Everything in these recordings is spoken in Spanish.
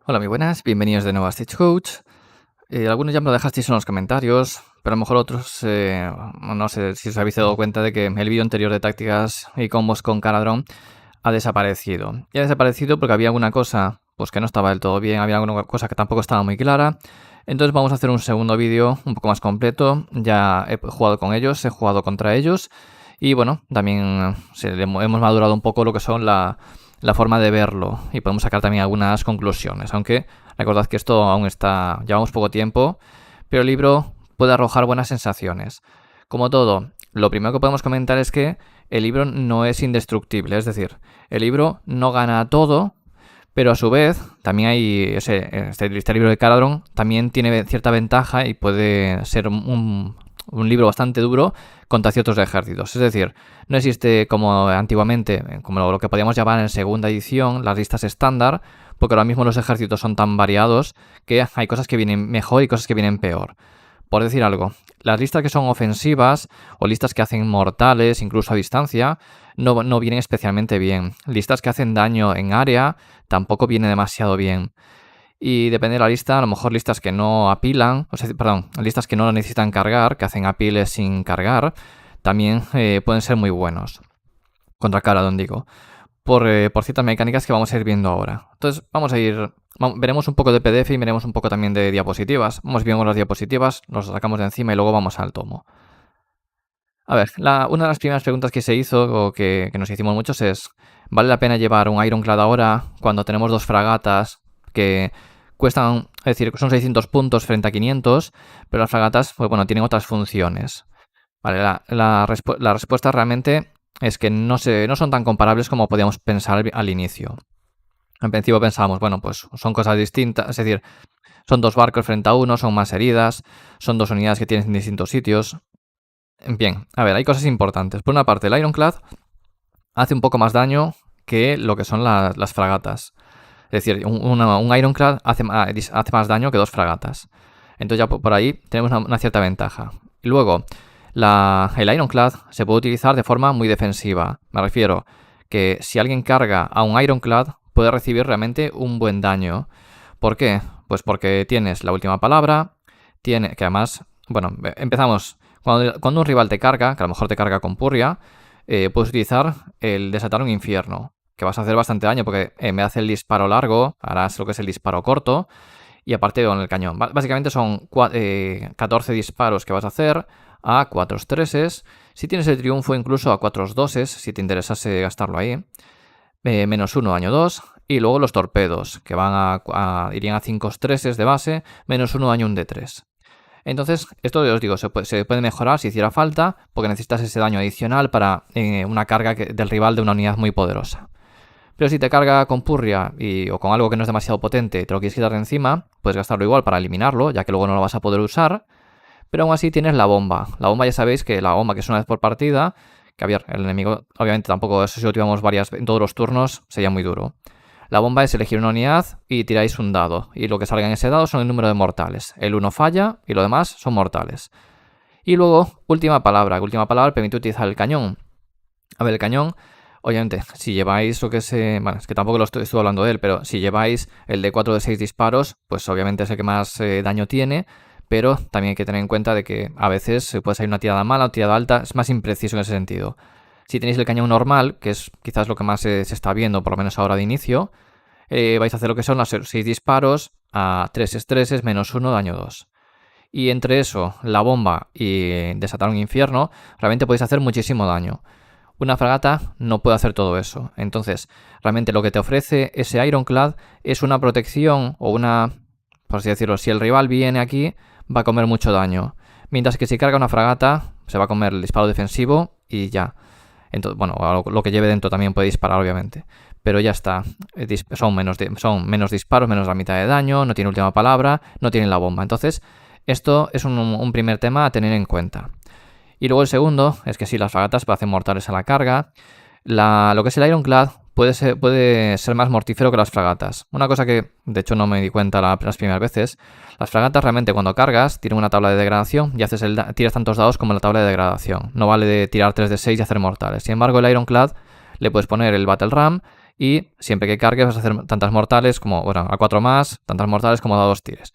Hola, muy buenas, bienvenidos de nuevo a Stage Coach. Algunos ya me lo dejasteis en los comentarios, pero a lo mejor otros, no sé si os habéis dado cuenta de que el vídeo anterior de tácticas y combos con Caradron ha desaparecido. Y ha desaparecido porque había alguna cosa pues que no estaba del todo bien, había alguna cosa que tampoco estaba muy clara. Entonces vamos a hacer un segundo vídeo un poco más completo. Ya he jugado con ellos, he jugado contra ellos y bueno, también hemos madurado un poco lo que son la forma de verlo y podemos sacar también algunas conclusiones, aunque recordad que esto aún está, llevamos poco tiempo, pero el libro puede arrojar buenas sensaciones. Como todo, lo primero que podemos comentar es que el libro no es indestructible, es decir, el libro no gana todo, pero a su vez también hay este libro de Caradron también tiene cierta ventaja y puede ser un libro bastante duro contra ciertos ejércitos. Es decir, no existe como antiguamente, como lo que podíamos llamar en segunda edición, las listas estándar, porque ahora mismo los ejércitos son tan variados que hay cosas que vienen mejor y cosas que vienen peor. Por decir algo, las listas que son ofensivas o listas que hacen mortales, incluso a distancia, no vienen especialmente bien. Listas que hacen daño en área tampoco vienen demasiado bien. Y depende de la lista, a lo mejor listas que no apilan, listas que no necesitan cargar, que hacen apiles sin cargar, también pueden ser muy buenos. Contra Caradron, digo. Por ciertas mecánicas que vamos a ir viendo ahora. Entonces veremos un poco de PDF y veremos un poco también de diapositivas. Vamos viendo las diapositivas, los sacamos de encima y luego vamos al tomo. A ver, una de las primeras preguntas que se hizo, o que nos hicimos muchos, es ¿vale la pena llevar un Ironclad ahora cuando tenemos dos fragatas que cuestan, es decir, son 600 puntos frente a 500, pero las fragatas, pues bueno, tienen otras funciones? Vale, la respuesta realmente es que no son tan comparables como podíamos pensar al inicio. Al principio pensábamos, bueno, pues son cosas distintas, es decir, son dos barcos frente a uno, son más heridas, son dos unidades que tienes en distintos sitios. Bien, a ver, hay cosas importantes. Por una parte, el Ironclad hace un poco más daño que lo que son las fragatas. Es decir, un Ironclad hace más daño que dos fragatas. Entonces ya por ahí tenemos una cierta ventaja. Y luego, el Ironclad se puede utilizar de forma muy defensiva. Me refiero que si alguien carga a un Ironclad, puede recibir realmente un buen daño. ¿Por qué? Pues porque tienes la última palabra, que además, bueno, empezamos. Cuando un rival te carga, que a lo mejor te carga con Purria, puedes utilizar el desatar un infierno, que vas a hacer bastante daño porque me hace el disparo largo, harás lo que es el disparo corto, y aparte con el cañón. Básicamente son 14 disparos que vas a hacer a 4 treses. Si tienes el triunfo, incluso a 4 doses, si te interesase gastarlo ahí. -1, daño 2. Y luego los torpedos, que irían a 5 treses de base, -1, daño 1 de 3. Entonces, esto os digo, se puede mejorar si hiciera falta, porque necesitas ese daño adicional para una carga del rival de una unidad muy poderosa. Pero si te carga con Purria o con algo que no es demasiado potente, te lo quieres quitar de encima, puedes gastarlo igual para eliminarlo, ya que luego no lo vas a poder usar. Pero aún así tienes la bomba. La bomba ya sabéis que la bomba que es una vez por partida, que a ver, el enemigo obviamente tampoco, eso si lo tivamos en todos los turnos, sería muy duro. La bomba es elegir una unidad y tiráis un dado. Y lo que salga en ese dado son el número de mortales. El 1 falla y lo demás son mortales. Y luego, última palabra. Última palabra permite utilizar el cañón. A ver, el cañón, obviamente, si lleváis lo que bueno, es que tampoco estoy hablando de él, pero si lleváis el de 4 de 6 disparos, pues obviamente es el que más daño tiene. Pero también hay que tener en cuenta de que a veces puede salir una tirada mala o tirada alta. Es más impreciso en ese sentido. Si tenéis el cañón normal, que es quizás lo que más se está viendo, por lo menos ahora de inicio, vais a hacer lo que son los 6 disparos a 3 estreses, -1, daño 2. Y entre eso, la bomba y desatar un infierno, realmente podéis hacer muchísimo daño. Una fragata no puede hacer todo eso. Entonces, realmente lo que te ofrece ese Ironclad es una protección o por así decirlo, si el rival viene aquí, va a comer mucho daño. Mientras que si carga una fragata, se va a comer el disparo defensivo y ya. Entonces, bueno, lo que lleve dentro también puede disparar, obviamente. Pero ya está. Son menos disparos, menos la mitad de daño, no tiene última palabra, no tiene la bomba. Entonces, esto es un primer tema a tener en cuenta. Y luego el segundo es que sí, las fragatas hacen mortales a la carga. Lo que es el Ironclad puede ser más mortífero que las fragatas. Una cosa que, de hecho, no me di cuenta las primeras veces. Las fragatas realmente cuando cargas tienen una tabla de degradación y tiras tantos dados como la tabla de degradación. No vale de tirar 3 de 6 y hacer mortales. Sin embargo, el Ironclad le puedes poner el Battle Ram y siempre que cargues vas a hacer tantas mortales como, bueno, a 4 más, tantas mortales como a 2 tires.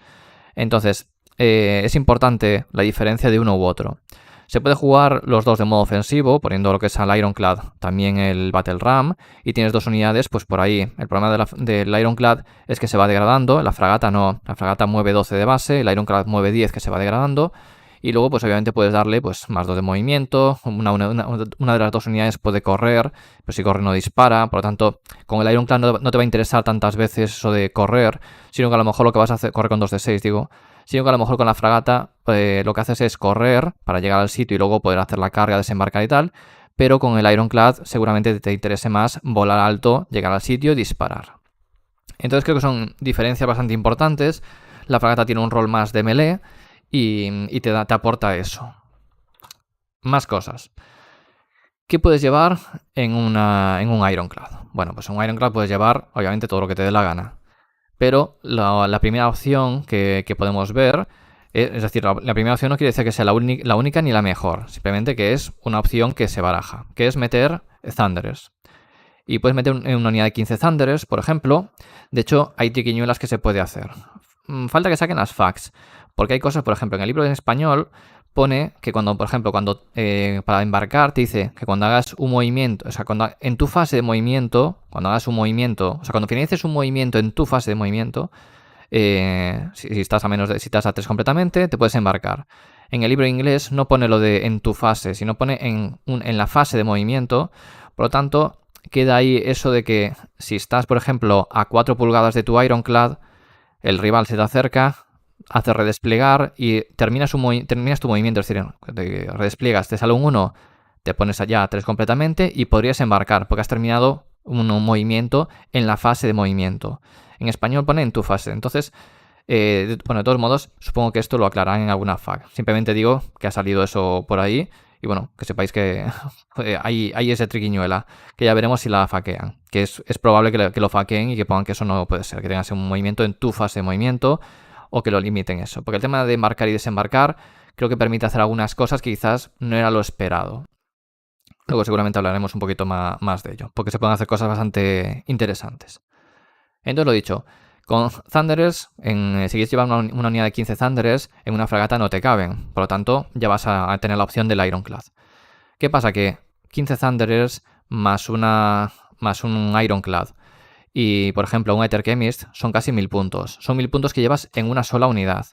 Entonces, es importante la diferencia de uno u otro. Se puede jugar los dos de modo ofensivo, poniendo lo que es al Ironclad, también el Battle Ram, y tienes 2 unidades, pues por ahí. El problema del Ironclad es que se va degradando, la fragata no. La fragata mueve 12 de base, el Ironclad mueve 10 que se va degradando, y luego pues obviamente puedes darle pues más 2 de movimiento, una de las 2 unidades puede correr, pero si corre no dispara, por lo tanto con el Ironclad no te va a interesar tantas veces eso de correr, sino que a lo mejor lo que vas a hacer, correr con 2 de 6 digo, sino que a lo mejor con la fragata lo que haces es correr para llegar al sitio y luego poder hacer la carga, desembarcar y tal, pero con el Ironclad seguramente te interese más volar alto, llegar al sitio y disparar. Entonces creo que son diferencias bastante importantes. La fragata tiene un rol más de melee y te aporta eso. Más cosas. ¿Qué puedes llevar en un Ironclad? Bueno, pues en un Ironclad puedes llevar obviamente todo lo que te dé la gana. Pero la primera opción que podemos ver, es decir, la primera opción no quiere decir que sea la única ni la mejor, simplemente que es una opción que se baraja, que es meter Thunderers. Y puedes meter una unidad de 15 Thunderers, por ejemplo. De hecho, hay triquiñuelas que se puede hacer. Falta que saquen las facts, porque hay cosas, por ejemplo, en el libro en español pone que cuando, por ejemplo, para embarcar te dice que cuando hagas un movimiento, o sea, en tu fase de movimiento, cuando hagas un movimiento, o sea, cuando finalices un movimiento en tu fase de movimiento, si estás si estás a 3 completamente, te puedes embarcar. En el libro inglés no pone lo de en tu fase, sino pone en la fase de movimiento. Por lo tanto, queda ahí eso de que si estás, por ejemplo, a 4 pulgadas de tu Ironclad, el rival se te acerca, hace redesplegar y terminas tu movimiento, es decir, redespliegas, te sale un 1, te pones allá a 3 completamente y podrías embarcar porque has terminado un movimiento en la fase de movimiento. En español pone en tu fase. Entonces, bueno, de todos modos, supongo que esto lo aclararán en alguna FAQ. Simplemente digo que ha salido eso por ahí y bueno, que sepáis que hay ese triquiñuela, que ya veremos si la faquean. Que es probable que lo faqueen y que pongan que eso no puede ser, que tengas un movimiento en tu fase de movimiento o que lo limiten eso. Porque el tema de embarcar y desembarcar creo que permite hacer algunas cosas que quizás no era lo esperado. Luego seguramente hablaremos un poquito más de ello, porque se pueden hacer cosas bastante interesantes. Entonces lo dicho, con Thunderers, si quieres llevar una unidad de 15 Thunderers, en una fragata no te caben. Por lo tanto, ya vas a tener la opción del Ironclad. ¿Qué pasa? Que 15 Thunderers más un Ironclad y, por ejemplo, un Aether Chemist son casi 1000 puntos. Son 1000 puntos que llevas en una sola unidad.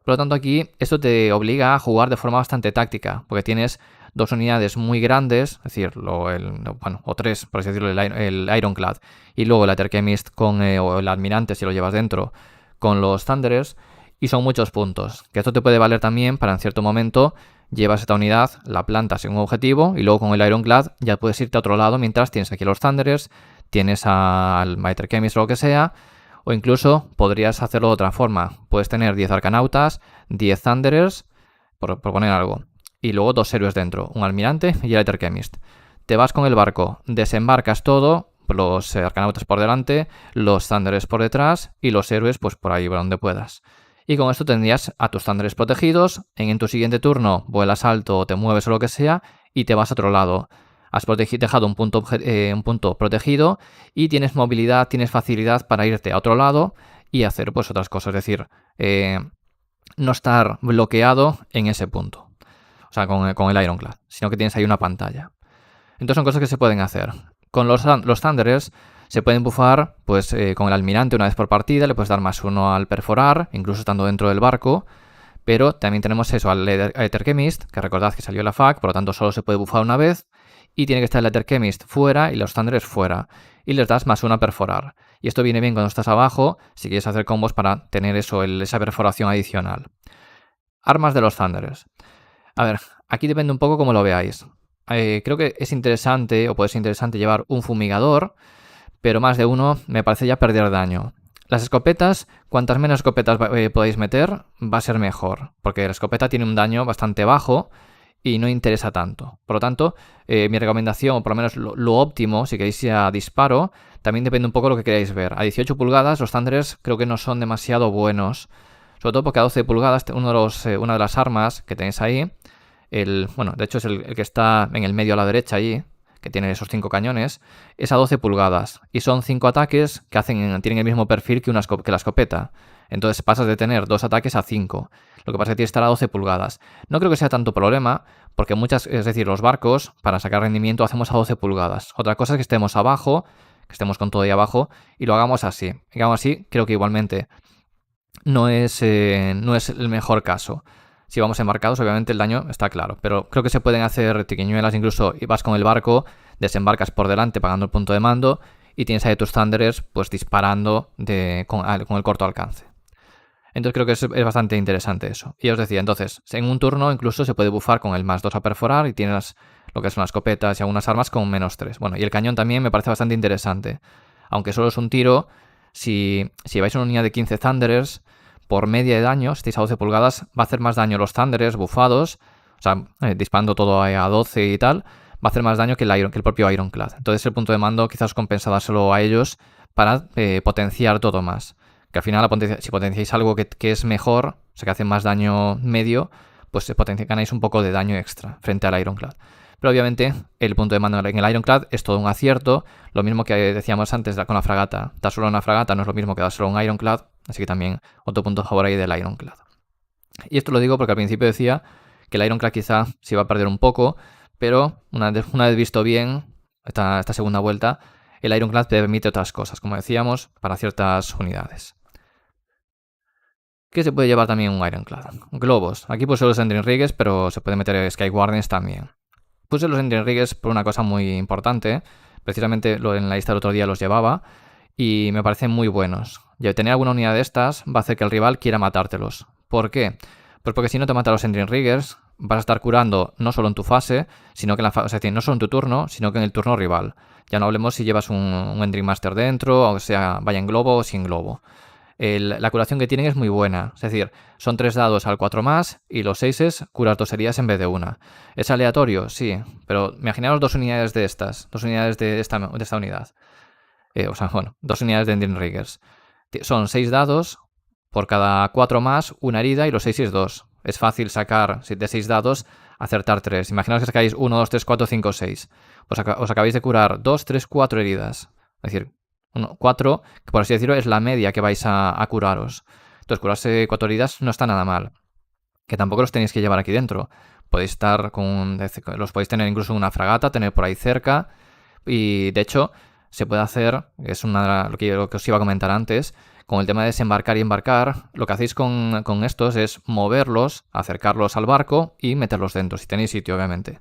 Por lo tanto, aquí esto te obliga a jugar de forma bastante táctica, porque tienes 2 unidades muy grandes, es decir, o 3, por así decirlo, el Ironclad, y luego el Aether Chemist o el Almirante, si lo llevas dentro, con los Thunderers, y son muchos puntos. Que esto te puede valer también para en cierto momento llevas esta unidad, la plantas en un objetivo, y luego con el Ironclad ya puedes irte a otro lado mientras tienes aquí los Thunderers, tienes al Aether Chemist o lo que sea, o incluso podrías hacerlo de otra forma. Puedes tener 10 Arcanautas, 10 Thunderers, por poner algo, y luego 2 héroes dentro, un almirante y el Aether Chemist. Te vas con el barco, desembarcas todo, los Arcanautas por delante, los Thunderers por detrás y los héroes pues por ahí, por donde puedas. Y con esto tendrías a tus Thunderers protegidos, en tu siguiente turno vuelas alto o te mueves o lo que sea y te vas a otro lado. Has dejado un punto protegido y tienes movilidad, tienes facilidad para irte a otro lado y hacer pues otras cosas, es decir, no estar bloqueado en ese punto. O sea, con el Ironclad, sino que tienes ahí una pantalla. Entonces son cosas que se pueden hacer. Con los Thunderers se pueden buffar pues, con el almirante una vez por partida, le puedes dar +1 al perforar, incluso estando dentro del barco, pero también tenemos eso al Aether Chemist, que recordad que salió la FAQ, por lo tanto solo se puede buffar una vez, y tiene que estar el Aether Chemist fuera y los Thunderers fuera, y les das +1 a perforar. Y esto viene bien cuando estás abajo, si quieres hacer combos para tener eso, esa perforación adicional. Armas de los Thunderers. A ver, aquí depende un poco cómo lo veáis. Creo que es interesante, o puede ser interesante, llevar un fumigador, pero más de uno me parece ya perder daño. Las escopetas, cuantas menos escopetas podáis meter, va a ser mejor, porque la escopeta tiene un daño bastante bajo y no interesa tanto. Por lo tanto, mi recomendación, o por lo menos lo óptimo, si queréis ir a disparo, también depende un poco de lo que queráis ver. A 18 pulgadas los Thunderers creo que no son demasiado buenos, sobre todo porque a 12 pulgadas una de las armas que tenéis ahí, de hecho es el que está en el medio a la derecha ahí, que tiene esos 5 cañones, es a 12 pulgadas. Y son 5 ataques que tienen el mismo perfil que la escopeta. Entonces pasas de tener 2 ataques a 5. Lo que pasa es que tiene que estar a 12 pulgadas. No creo que sea tanto problema, porque es decir, los barcos, para sacar rendimiento, hacemos a 12 pulgadas. Otra cosa es que estemos abajo, que estemos con todo ahí abajo, y lo hagamos así. Y aún así, creo que igualmente no es el mejor caso. Si vamos embarcados, obviamente el daño está claro, pero creo que se pueden hacer triquiñuelas, incluso vas con el barco, desembarcas por delante pagando el punto de mando y tienes ahí tus Thunderers pues disparando con el corto alcance. Entonces creo que es bastante interesante eso. Y os decía, entonces, en un turno incluso se puede bufar con el +2 a perforar y tienes lo que son las escopetas y algunas armas con -3. Bueno, y el cañón también me parece bastante interesante. Aunque solo es un tiro, si lleváis una unidad de 15 Thunderers, por media de daño, si estáis a 12 pulgadas, va a hacer más daño los Thunderers bufados, o sea, disparando todo a 12 y tal, va a hacer más daño que el propio Ironclad. Entonces el punto de mando quizás os compensa dárselo a ellos para potenciar todo más. Que al final, si potenciáis algo que es mejor, o sea, que hace más daño medio, pues ganáis un poco de daño extra frente al Ironclad. Pero obviamente el punto de mando en el Ironclad es todo un acierto, lo mismo que decíamos antes con la fragata. Dar solo una fragata no es lo mismo que dar solo un Ironclad, así que también otro punto a favor ahí del Ironclad. Y esto lo digo porque al principio decía que el Ironclad quizá se iba a perder un poco, pero una vez visto bien esta segunda vuelta, el Ironclad te permite otras cosas, como decíamos, para ciertas unidades. ¿Qué se puede llevar también un Ironclad? Globos. Aquí puse los Endrinrigues, pero se puede meter Sky Guardians también. Puse los Endrinrigues por una cosa muy importante. Precisamente en la lista del otro día los llevaba y me parecen muy buenos. Y tener alguna unidad de estas va a hacer que el rival quiera matártelos. ¿Por qué? Pues porque si no te mata los Endrinriggers, vas a estar curando no solo en tu fase, sino que no solo en tu turno, sino que en el turno rival. Ya no hablemos si llevas un Endrin Master dentro, o sea, vaya en globo o sin globo. La curación que tienen es muy buena, es decir, son 3 dados al 4+, y los 6 curas 2 heridas en vez de una. ¿Es aleatorio? Sí, pero imaginaos 2 unidades de estas, 2 unidades de esta unidad. O sea, bueno, 2 unidades de Endrinriggers. Son 6 dados, por cada 4+, una herida, y los 6 es 2. Es fácil sacar de 6 dados, acertar 3. Imaginaos que sacáis 1, 2, 3, 4, 5, 6. Os acabáis de curar 2, 3, 4 heridas. Es decir, 4, que por así decirlo es la media que vais a curaros. Entonces curarse 4 heridas no está nada mal. Que tampoco los tenéis que llevar aquí dentro. Podéis los podéis tener incluso en una fragata, tener por ahí cerca. Y de hecho se puede hacer, es lo que os iba a comentar antes, con el tema de desembarcar y embarcar. Lo que hacéis con estos es moverlos, acercarlos al barco y meterlos dentro, si tenéis sitio obviamente.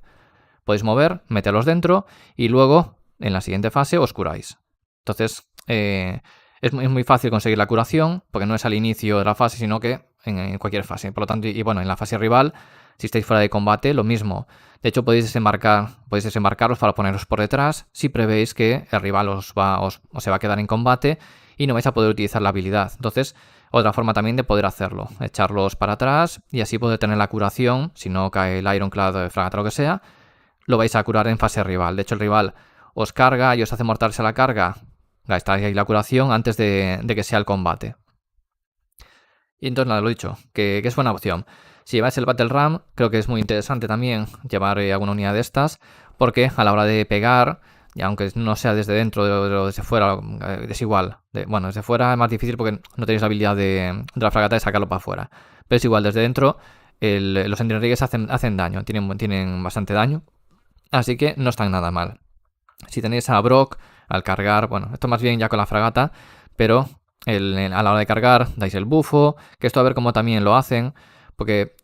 Podéis mover, meterlos dentro y luego en la siguiente fase os curáis. Entonces, es muy fácil conseguir la curación, porque no es al inicio de la fase, sino que en cualquier fase. Por lo tanto, y bueno, en la fase rival, si estáis fuera de combate, lo mismo. De hecho, podéis desembarcarlos para poneros por detrás si prevéis que el rival se va a quedar en combate y no vais a poder utilizar la habilidad. Entonces, otra forma también de poder hacerlo, echarlos para atrás y así poder tener la curación. Si no cae el Ironclad, fragata, lo que sea, lo vais a curar en fase rival. De hecho, el rival os carga y os hace mortarse la carga. Gastáis ahí la curación antes de que sea el combate. Y entonces nada, lo he dicho, que es buena opción. Si lleváis el Battle Ram, creo que es muy interesante también llevar alguna unidad de estas, porque a la hora de pegar, y aunque no sea desde dentro o desde fuera, es igual. Desde fuera es más difícil porque no tenéis la habilidad de la fragata de sacarlo para afuera. Pero es igual, desde dentro los Endrinrigues hacen daño, tienen bastante daño, así que no están nada mal. Si tenéis a Brock al cargar, bueno, esto más bien ya con la fragata, pero a la hora de cargar dais el bufo, que esto a ver cómo también lo hacen, porque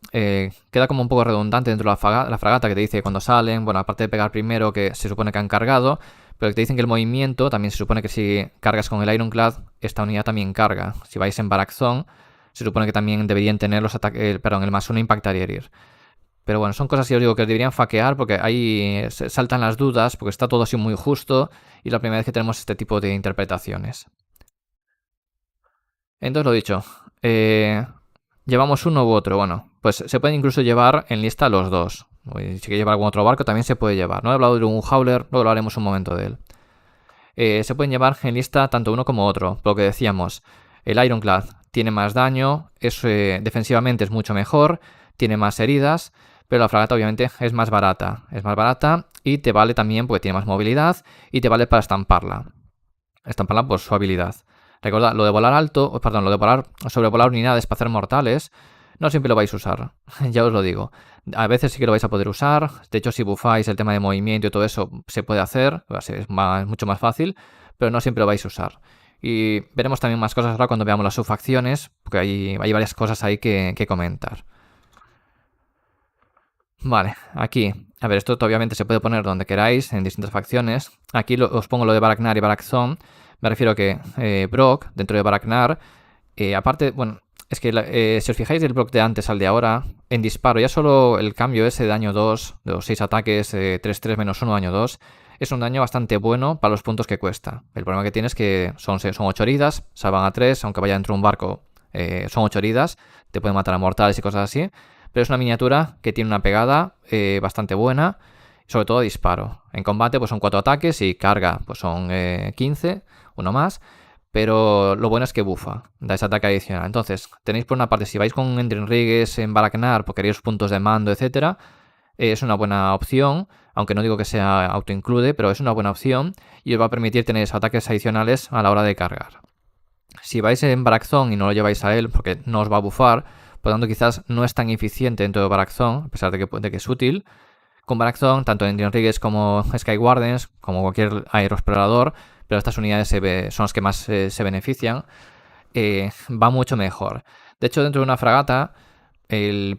queda como un poco redundante dentro de la fragata que te dice cuando salen, bueno, aparte de pegar primero que se supone que han cargado, pero que te dicen que el movimiento también se supone que si cargas con el Ironclad, esta unidad también carga. Si vais en Barrack Zone, se supone que también deberían tener el +1 impactar y herir. Pero bueno, son cosas que os digo que deberían faquear porque ahí saltan las dudas, porque está todo así muy justo y la primera vez que tenemos este tipo de interpretaciones. Entonces lo dicho, llevamos uno u otro. Bueno, pues se pueden incluso llevar en lista los dos. Si queréis llevar algún otro barco también se puede llevar. No he hablado de un Howler, luego hablaremos un momento de él. Se pueden llevar en lista tanto uno como otro. Por lo que decíamos, el Ironclad tiene más daño, defensivamente es mucho mejor, tiene más heridas, pero la fragata obviamente es más barata. Es más barata y te vale también porque tiene más movilidad y te vale para estamparla. Estamparla por su habilidad. Recordad, lo de volar alto, perdón, lo de sobrevolar unidades para hacer mortales, no siempre lo vais a usar, ya os lo digo. A veces sí que lo vais a poder usar, de hecho si buffáis el tema de movimiento y todo eso se puede hacer, es mucho más fácil, pero no siempre lo vais a usar. Y veremos también más cosas ahora cuando veamos las subfacciones, porque hay varias cosas ahí que comentar. Vale, aquí, a ver, esto obviamente se puede poner donde queráis, en distintas facciones. Aquí os pongo lo de Baraknar y Barakzon. Me refiero a que Brock, dentro de Baraknar, aparte, bueno, es que si os fijáis del Brock de antes al de ahora, en disparo, ya solo el cambio ese de daño 2, de los 6 ataques, 3-3 menos 1, daño 2, es un daño bastante bueno para los puntos que cuesta. El problema que tiene es que son 8 heridas, salvan a 3, aunque vaya dentro de un barco, son 8 heridas, te pueden matar a mortales y cosas así. Pero es una miniatura que tiene una pegada bastante buena, sobre todo disparo. En combate pues son 4 ataques y carga pues son 15, uno más. Pero lo bueno es que bufa, da ese ataque adicional. Entonces, tenéis por una parte, si vais con Endrinrigues en Baraknar porque queréis puntos de mando, etcétera, es una buena opción, aunque no digo que sea auto-include, pero es una buena opción y os va a permitir tener ataques adicionales a la hora de cargar. Si vais en Barakzon y no lo lleváis a él porque no os va a bufar, por lo tanto quizás no es tan eficiente dentro de Barakzon, a pesar de que es útil. Con Barakzon, tanto en Endrinrigues como Skywardens, como cualquier aeroexplorador, pero estas unidades son las que más se benefician, va mucho mejor. De hecho, dentro de una fragata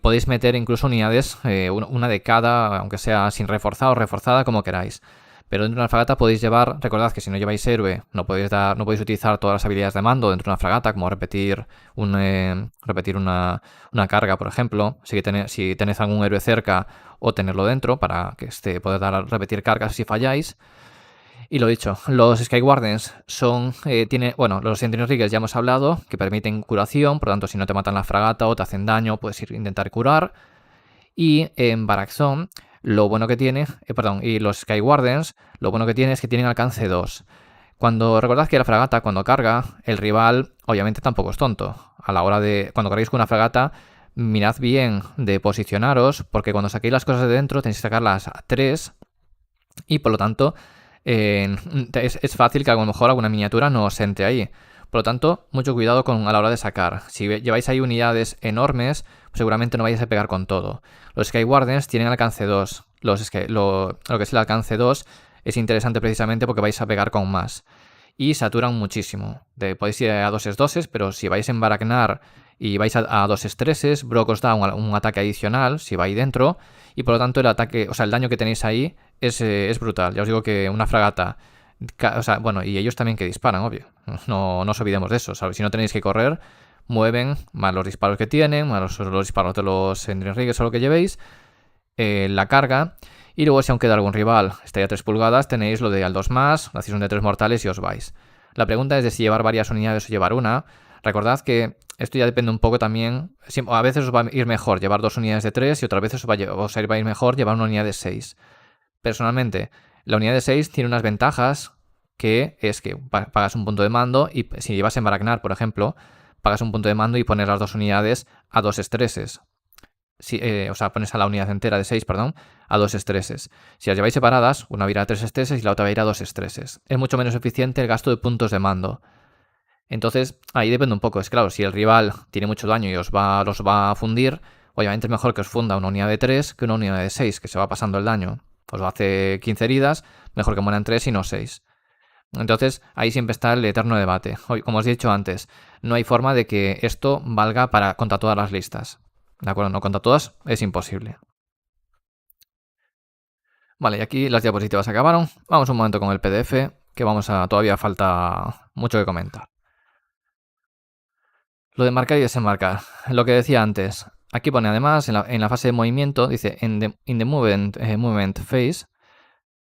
podéis meter incluso unidades, una de cada, aunque sea sin reforzada o reforzada, como queráis. Pero dentro de una fragata podéis llevar, recordad que si no lleváis héroe, no podéis utilizar todas las habilidades de mando dentro de una fragata, como repetir una carga, por ejemplo. Si tenéis algún héroe cerca, o tenerlo dentro para que poder repetir cargas si falláis. Y lo dicho, los Skywardens los Endrinrigues ya hemos hablado, que permiten curación, por lo tanto si no te matan la fragata o te hacen daño, puedes intentar curar. Y en Barakzon, lo bueno que tiene, y los Skywardens, lo bueno que tiene es que tienen alcance 2. Recordad que la fragata, cuando carga, el rival obviamente tampoco es tonto. A la hora de, cuando carguéis con una fragata, mirad bien de posicionaros, porque cuando saquéis las cosas de dentro tenéis que sacarlas a 3 y por lo tanto es fácil que a lo mejor alguna miniatura no os entre ahí. Por lo tanto, mucho cuidado a la hora de sacar. Si lleváis ahí unidades enormes, seguramente no vais a pegar con todo. Los Skywardens tienen alcance 2. Lo que es el alcance 2 es interesante precisamente porque vais a pegar con más. Y saturan muchísimo. Podéis ir a 2-2, pero si vais en Baraknar y vais a 2-3, Brock os da un ataque adicional si vais dentro. Y por lo tanto el daño que tenéis ahí es brutal. Ya os digo que una fragata... y ellos también que disparan, obvio. No os olvidemos de eso. Si no tenéis que correr, mueven más los disparos que tienen, más los disparos de los Endrinrigues o lo que llevéis, la carga. Y luego si aún queda algún rival, estáis a 3 pulgadas, tenéis lo de al 2+, hacéis un de 3 mortales y os vais. La pregunta es de si llevar varias unidades o llevar una. Recordad que esto ya depende un poco también. A veces os va a ir mejor llevar 2 unidades de 3 y otras veces os va a ir mejor llevar una unidad de 6. Personalmente, la unidad de 6 tiene unas ventajas, que es que pagas un punto de mando y si llevas en Baraknar, por ejemplo, pagas un punto de mando y pones las 2 unidades a 2 estreses. Pones a la unidad entera de 6, a 2 estreses. Si las lleváis separadas, una va a ir a 3 estreses y la otra va a ir a 2 estreses. Es mucho menos eficiente el gasto de puntos de mando. Entonces, ahí depende un poco. Es claro, si el rival tiene mucho daño y los va a fundir, obviamente es mejor que os funda una unidad de 3 que una unidad de 6, que se va pasando el daño. Os hace 15 heridas, mejor que mueran 3 y no 6. Entonces, ahí siempre está el eterno debate. Hoy, como os he dicho antes, no hay forma de que esto valga contra todas las listas. ¿De acuerdo? No contra todas, es imposible. Vale, y aquí las diapositivas acabaron. Vamos un momento con el PDF, que todavía falta mucho que comentar. Lo de marcar y desenmarcar. Lo que decía antes. Aquí pone además, en la fase de movimiento, dice in the movement phase,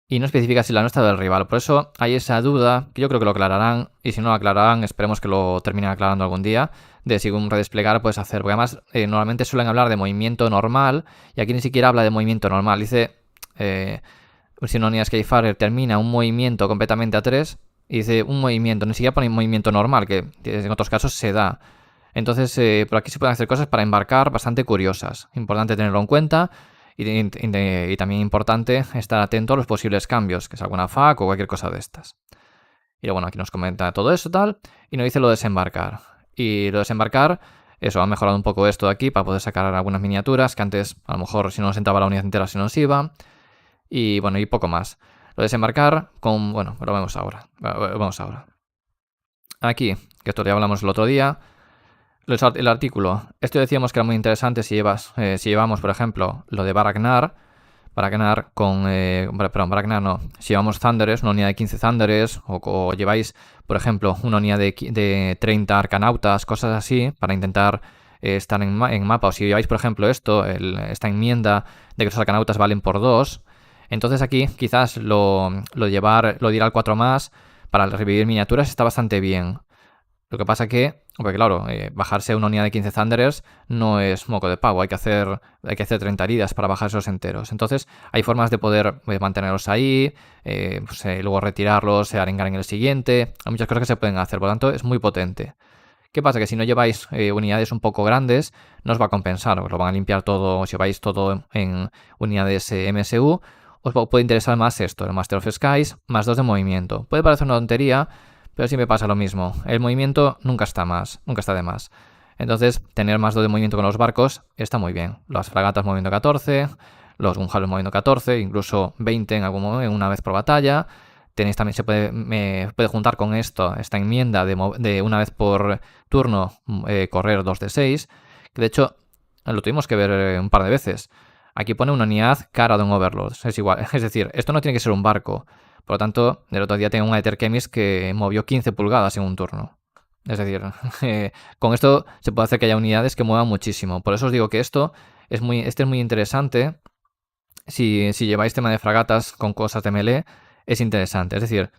y no especifica si la nuestra del rival. Por eso hay esa duda, que yo creo que lo aclararán, y si no lo aclararán, esperemos que lo terminen aclarando algún día, de si un redesplegar puedes hacer. Porque además, normalmente suelen hablar de movimiento normal, y aquí ni siquiera habla de movimiento normal. Dice, si una unidad Skyfarer termina un movimiento completamente a 3, y dice un movimiento, ni siquiera pone un movimiento normal, que en otros casos se da. Entonces, por aquí se pueden hacer cosas para embarcar bastante curiosas. Importante tenerlo en cuenta. Y también importante estar atento a los posibles cambios, que es alguna FAQ o cualquier cosa de estas. Y bueno, aquí nos comenta todo eso tal, y nos dice lo de desembarcar. Y lo de desembarcar, eso, ha mejorado un poco esto de aquí para poder sacar algunas miniaturas, que antes a lo mejor si no nos entraba la unidad entera se nos iba. Y bueno, y poco más. Lo de desembarcar bueno, lo vemos ahora. Vamos ahora. Aquí, que esto ya hablamos el otro día. El artículo. Esto decíamos que era muy interesante si llevamos, por ejemplo, lo de Baragnar. Baragnar no. Si llevamos Thunderers, una unidad de 15 Thunderers, o lleváis, por ejemplo, una unidad de 30 Arcanautas, cosas así, para intentar estar en mapa. O si lleváis, por ejemplo, esta enmienda de que los Arcanautas valen por 2, entonces aquí quizás lo de ir al 4+, para revivir miniaturas está bastante bien. Lo que pasa porque claro, bajarse una unidad de 15 Thunderers no es moco de pavo, hay que hacer 30 heridas para bajar esos enteros. Entonces hay formas de poder mantenerlos ahí, luego retirarlos, arengar en el siguiente. Hay muchas cosas que se pueden hacer, por lo tanto es muy potente. ¿Qué pasa? Que si no lleváis unidades un poco grandes, no os va a compensar, os lo van a limpiar todo, si lleváis todo en unidades MSU, os puede interesar más esto, el Master of Skies, +2 de movimiento. Puede parecer una tontería, pero siempre pasa lo mismo. El movimiento nunca está de más. Entonces, tener +2 de movimiento con los barcos está muy bien. Las fragatas moviendo 14, los gunjalos moviendo 14, incluso 20 en algún momento, una vez por batalla. También se puede juntar con esta enmienda de una vez por turno correr 2 de 6, que de hecho lo tuvimos que ver un par de veces. Aquí pone una unidad cara de un Overlord. Es igual, es decir, esto no tiene que ser un barco. Por lo tanto, el otro día tengo una Aether Chemist que movió 15 pulgadas en un turno. Es decir, con esto se puede hacer que haya unidades que muevan muchísimo. Por eso os digo que este es muy interesante. Si lleváis tema de fragatas con cosas de melee, es interesante. Es decir,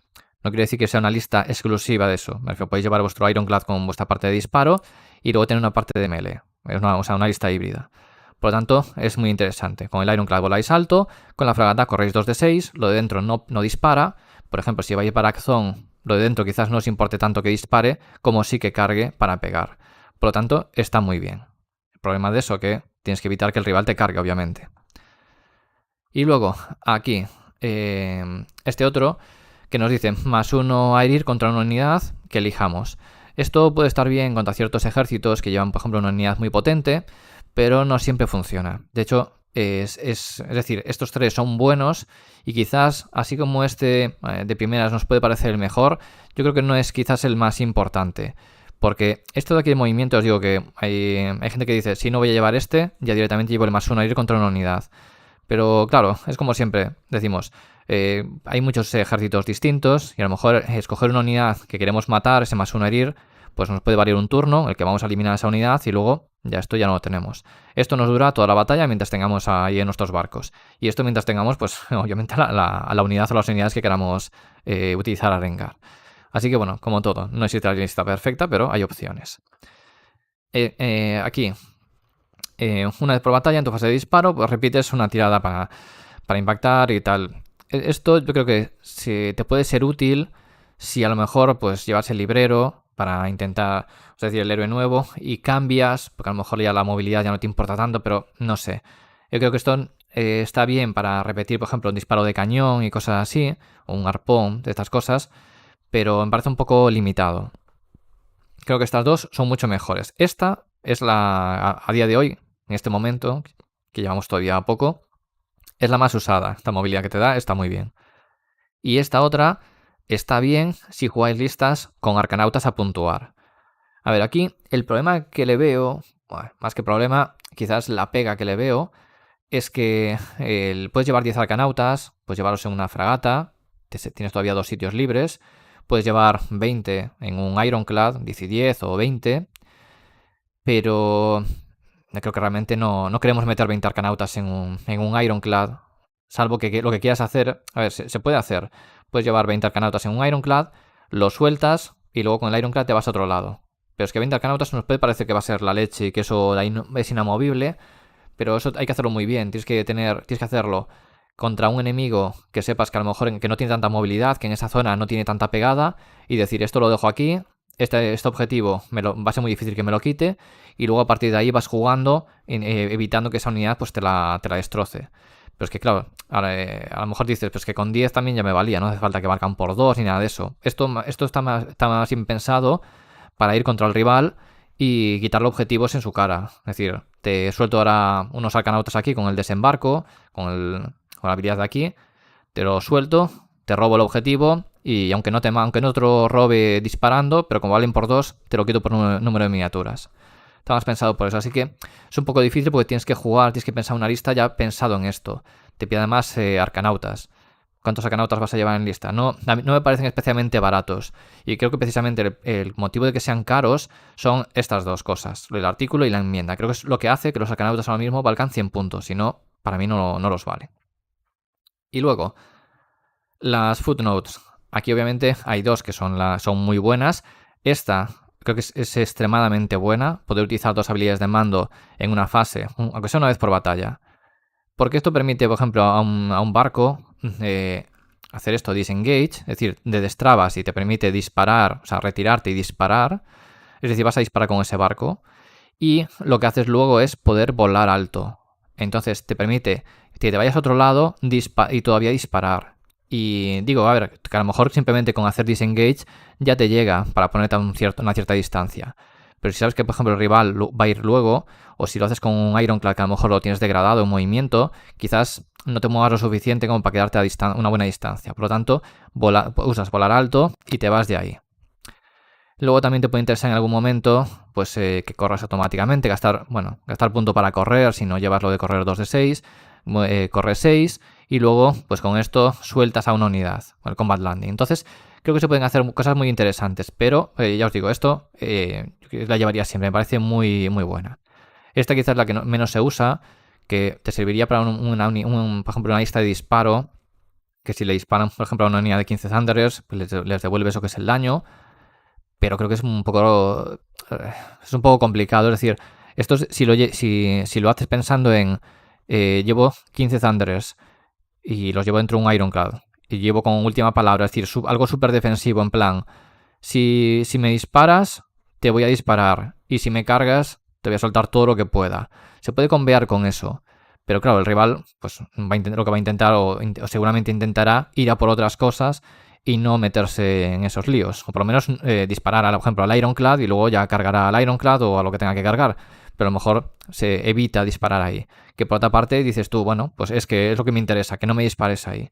no quiere decir que sea una lista exclusiva de eso. Me refiero, podéis llevar vuestro Ironclad con vuestra parte de disparo y luego tener una parte de melee. Es una lista híbrida. Por lo tanto, es muy interesante. Con el Ironclad voláis alto, con la fragata corréis 2 de 6, lo de dentro no dispara. Por ejemplo, si vais para Axon, lo de dentro quizás no os importe tanto que dispare, como sí que cargue para pegar. Por lo tanto, está muy bien. El problema de eso es que tienes que evitar que el rival te cargue, obviamente. Y luego, aquí, este otro que nos dice +1 a herir contra una unidad que elijamos. Esto puede estar bien contra ciertos ejércitos que llevan, por ejemplo, una unidad muy potente, pero no siempre funciona. De hecho, es decir, estos 3 son buenos y quizás, así como de primeras nos puede parecer el mejor, yo creo que no es quizás el más importante. Porque esto de aquí de movimiento, os digo que hay gente que dice, si no voy a llevar ya directamente llevo el +1 a ir contra una unidad. Pero claro, es como siempre decimos, hay muchos ejércitos distintos y a lo mejor escoger una unidad que queremos matar, ese +1 a herir, pues nos puede variar un turno, el que vamos a eliminar esa unidad y luego esto ya no lo tenemos. Esto nos dura toda la batalla mientras tengamos ahí en nuestros barcos. Y esto mientras tengamos, pues obviamente a la unidad o las unidades que queramos utilizar a arengar. Así que bueno, como todo, no existe la lista perfecta, pero hay opciones. Aquí, una vez por batalla, en tu fase de disparo, pues repites una tirada para impactar y tal. Esto yo creo que te puede ser útil si a lo mejor pues llevas el librero para intentar, es decir, el héroe nuevo, y cambias, porque a lo mejor ya la movilidad ya no te importa tanto, pero no sé. Yo creo que esto está bien para repetir, por ejemplo, un disparo de cañón y cosas así, o un arpón, de estas cosas, pero me parece un poco limitado. Creo que estas dos son mucho mejores. Esta es a día de hoy, en este momento, que llevamos todavía poco, es la más usada. Esta movilidad que te da está muy bien. Y esta otra está bien si jugáis listas con arcanautas a puntuar. A ver, aquí el problema que le veo, bueno, más que problema, quizás la pega que le veo, es que puedes llevar 10 arcanautas, puedes llevarlos en una fragata, tienes todavía 2 sitios libres, puedes llevar 20 en un Ironclad, 10 y 10 o 20, pero creo que realmente no queremos meter 20 arcanautas en un Ironclad, salvo que lo que quieras hacer, a ver, se puede hacer. Puedes llevar 20 arcanautas en un Ironclad, lo sueltas y luego con el Ironclad te vas a otro lado. Pero es que 20 arcanautas nos puede parecer que va a ser la leche y que eso de ahí es inamovible, pero eso hay que hacerlo muy bien. Tienes que hacerlo contra un enemigo que sepas que a lo mejor que no tiene tanta movilidad, que en esa zona no tiene tanta pegada, y decir, esto lo dejo aquí, este objetivo va a ser muy difícil que me lo quite, y luego a partir de ahí vas jugando, evitando que esa unidad pues te la destroce. Pero es que claro, a lo mejor dices, pues que con 10 también ya me valía, no hace falta que valgan por 2 ni nada de eso. Esto está más bien pensado para ir contra el rival y quitarle objetivos en su cara. Es decir, te suelto ahora unos arcanautas aquí con el desembarco, con la habilidad de aquí, te lo suelto, te robo el objetivo y aunque no te lo robe disparando, pero como valen por 2, te lo quito por número de miniaturas. Está más pensado por eso, así que es un poco difícil porque tienes que pensar una lista ya pensado en esto. Te pide además arcanautas. ¿Cuántos arcanautas vas a llevar en lista? No me parecen especialmente baratos. Y creo que precisamente el motivo de que sean caros son estas dos cosas, el artículo y la enmienda. Creo que es lo que hace que los arcanautas ahora mismo valgan 100 puntos, si no, para mí no los vale. Y luego, las footnotes. Aquí obviamente hay dos que son muy buenas. Esta creo que es extremadamente buena, poder utilizar 2 habilidades de mando en una fase, aunque sea una vez por batalla. Porque esto permite, por ejemplo, a un barco hacer esto, disengage, es decir, de destrabas y te permite disparar, o sea, retirarte y disparar. Es decir, vas a disparar con ese barco. Y lo que haces luego es poder volar alto. Entonces te permite que te vayas a otro lado y todavía disparar. Y digo, a ver, que a lo mejor simplemente con hacer disengage ya te llega para ponerte a una cierta distancia. Pero si sabes que, por ejemplo, el rival va a ir luego, o si lo haces con un Ironclad que a lo mejor lo tienes degradado en movimiento, quizás no te muevas lo suficiente como para quedarte a una buena distancia. Por lo tanto, usas volar alto y te vas de ahí. Luego también te puede interesar en algún momento pues que corras automáticamente, gastar punto para correr, si no llevas lo de correr 2 de 6, corres 6 y luego pues con esto sueltas a una unidad, el combat landing. Entonces creo que se pueden hacer cosas muy interesantes, pero ya os digo, esto la llevaría siempre, me parece muy, muy buena. Esta quizás es la que menos se usa, que te serviría para por ejemplo, una lista de disparo, que si le disparan, por ejemplo, a una unidad de 15 Thunderers, pues les devuelve eso que es el daño. Pero creo que es un poco complicado. Es decir, esto si lo haces pensando en llevo 15 Thunderers y los llevo dentro de un Ironclad y llevo con última palabra, es decir, algo súper defensivo, en plan, si me disparas, te voy a disparar y si me cargas, te voy a soltar todo lo que pueda. Se puede convear con eso. Pero claro, el rival pues lo que va a intentar o seguramente intentará ir a por otras cosas y no meterse en esos líos. O por lo menos disparar, por ejemplo, al Ironclad y luego ya cargará al Ironclad o a lo que tenga que cargar. Pero a lo mejor se evita disparar ahí. Que por otra parte dices tú, bueno, pues es que es lo que me interesa, que no me dispares ahí.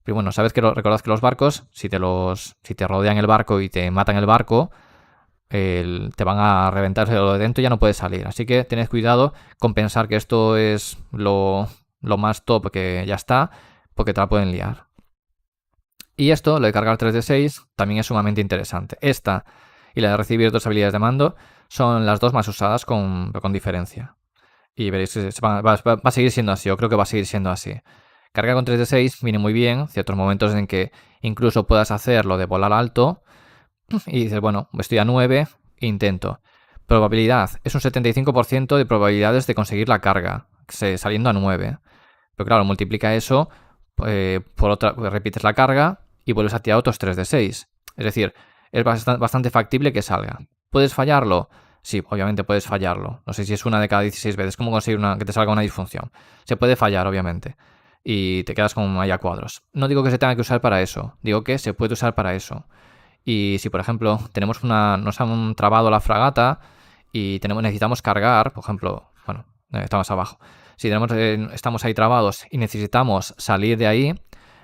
Pero bueno, recordad que los barcos, si te rodean el barco y te matan el barco, te van a reventar lo de dentro y ya no puedes salir. Así que tened cuidado con pensar que esto es lo más top que ya está, porque te la pueden liar. Y esto, lo de cargar 3 de 6, también es sumamente interesante. Esta y la de recibir 2 habilidades de mando son las dos más usadas con diferencia. Y veréis, va a seguir siendo así, yo creo que va a seguir siendo así. Cargar con 3 de 6 viene muy bien, ciertos momentos en que incluso puedas hacer lo de volar alto y dices, bueno, estoy a 9, intento. Probabilidad, es un 75% de probabilidades de conseguir la carga, saliendo a 9. Pero claro, multiplica eso repites la carga y vuelves a tirar otros 3 de 6. Es decir, es bastante factible que salga. ¿Puedes fallarlo? Sí, obviamente puedes fallarlo. No sé si es una de cada 16 veces. ¿Cómo conseguir que te salga una disfunción? Se puede fallar, obviamente. Y te quedas con ahí a cuadros. No digo que se tenga que usar para eso. Digo que se puede usar para eso. Y si, por ejemplo, nos han trabado la fragata y necesitamos cargar, por ejemplo, bueno, estamos abajo. Si estamos ahí trabados y necesitamos salir de ahí,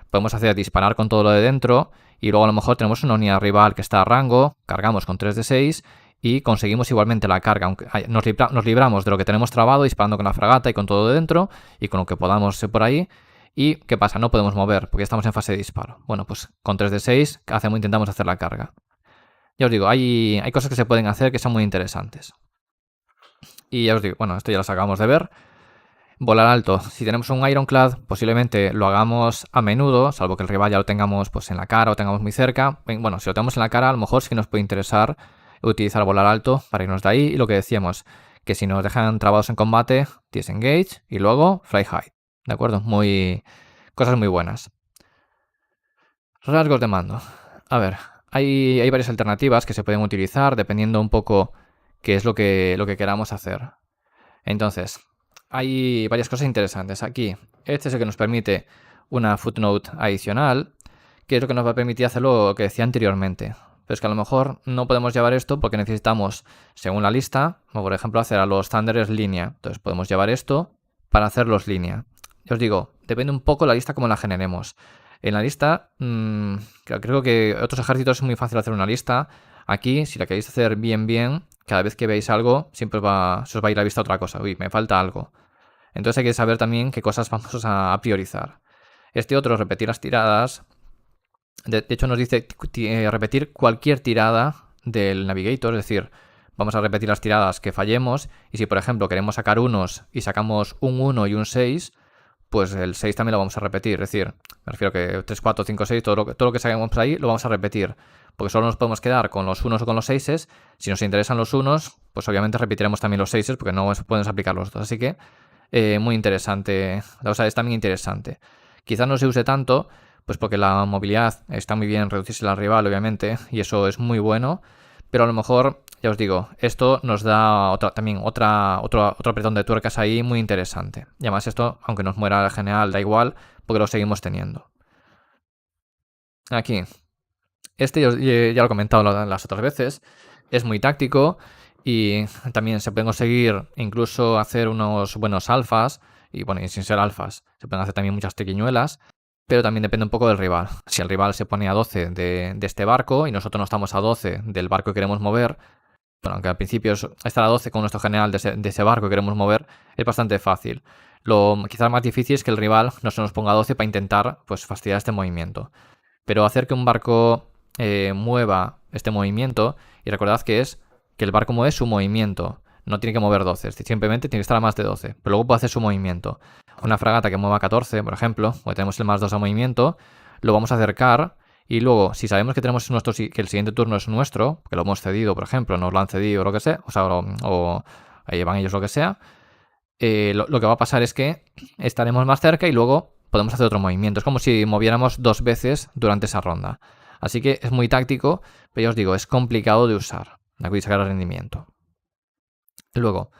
podemos hacer disparar con todo lo de dentro y luego a lo mejor tenemos una unidad rival que está a rango, cargamos con 3 de 6 y conseguimos igualmente la carga. Aunque nos libramos de lo que tenemos trabado disparando con la fragata y con todo de dentro y con lo que podamos por ahí. ¿Y qué pasa? No podemos mover porque estamos en fase de disparo. Bueno, pues con 3 de 6 intentamos hacer la carga. Ya os digo, hay cosas que se pueden hacer que son muy interesantes. Y ya os digo, bueno, esto ya lo acabamos de ver. Volar alto. Si tenemos un Ironclad, posiblemente lo hagamos a menudo, salvo que el rival ya lo tengamos pues, en la cara o tengamos muy cerca. Bueno, si lo tenemos en la cara, a lo mejor sí nos puede interesar utilizar volar alto para irnos de ahí. Y lo que decíamos, que si nos dejan trabados en combate, disengage y luego fly high. ¿De acuerdo? Cosas muy buenas. Rasgos de mando. A ver, hay varias alternativas que se pueden utilizar dependiendo un poco qué es lo que queramos hacer. Entonces, hay varias cosas interesantes. Aquí, este es el que nos permite una footnote adicional, que es lo que nos va a permitir hacer lo que decía anteriormente. Pero es que a lo mejor no podemos llevar esto porque necesitamos, según la lista, o por ejemplo, hacer a los thunders línea. Entonces podemos llevar esto para hacerlos línea. Ya os digo, depende un poco la lista como la generemos. En la lista, creo que otros ejércitos es muy fácil hacer una lista. Aquí, si la queréis hacer bien, cada vez que veáis algo, siempre se os va a ir a la vista otra cosa. Uy, me falta algo. Entonces hay que saber también qué cosas vamos a priorizar. Este otro, repetir las tiradas. De hecho, nos dice repetir cualquier tirada del navigator, es decir, vamos a repetir las tiradas que fallemos. Y si, por ejemplo, queremos sacar unos y sacamos un 1 y un 6, pues el 6 también lo vamos a repetir. Es decir, me refiero que 3, 4, 5, 6, todo lo que saquemos por ahí lo vamos a repetir. Porque solo nos podemos quedar con los 1 o con los 6. Si nos interesan los 1, pues obviamente repetiremos también los 6 porque no podemos aplicar los dos. Así que muy interesante. O sea, es también interesante. Quizás no se use tanto, pues porque la movilidad está muy bien, reducirse al rival, obviamente, y eso es muy bueno. Pero a lo mejor, ya os digo, esto nos da otro apretón de tuercas ahí muy interesante. Y además esto, aunque nos muera el general, da igual, porque lo seguimos teniendo. Aquí. Este ya lo he comentado las otras veces. Es muy táctico y también se pueden conseguir incluso hacer unos buenos alfas. Y bueno, y sin ser alfas, se pueden hacer también muchas triquiñuelas. Pero también depende un poco del rival. Si el rival se pone a 12 de este barco y nosotros no estamos a 12 del barco que queremos mover, bueno, aunque al principio estar a 12 con nuestro general de ese barco que queremos mover es bastante fácil. Lo quizás más difícil es que el rival no se nos ponga a 12 para intentar pues fastidiar este movimiento. Pero hacer que un barco mueva este movimiento, y recordad que el barco mueve su movimiento, no tiene que mover 12, simplemente tiene que estar a más de 12, pero luego puede hacer su movimiento. Una fragata que mueva 14, por ejemplo, porque tenemos el más 2 a movimiento, lo vamos a acercar y luego, si sabemos que tenemos que el siguiente turno es nuestro, que lo hemos cedido, por ejemplo, nos lo han cedido o lo que sea, o ahí van ellos lo que sea, lo que va a pasar es que estaremos más cerca y luego podemos hacer otro movimiento. Es como si moviéramos 2 veces durante esa ronda. Así que es muy táctico, pero ya os digo, es complicado de usar. Aquí sacar el rendimiento. Luego,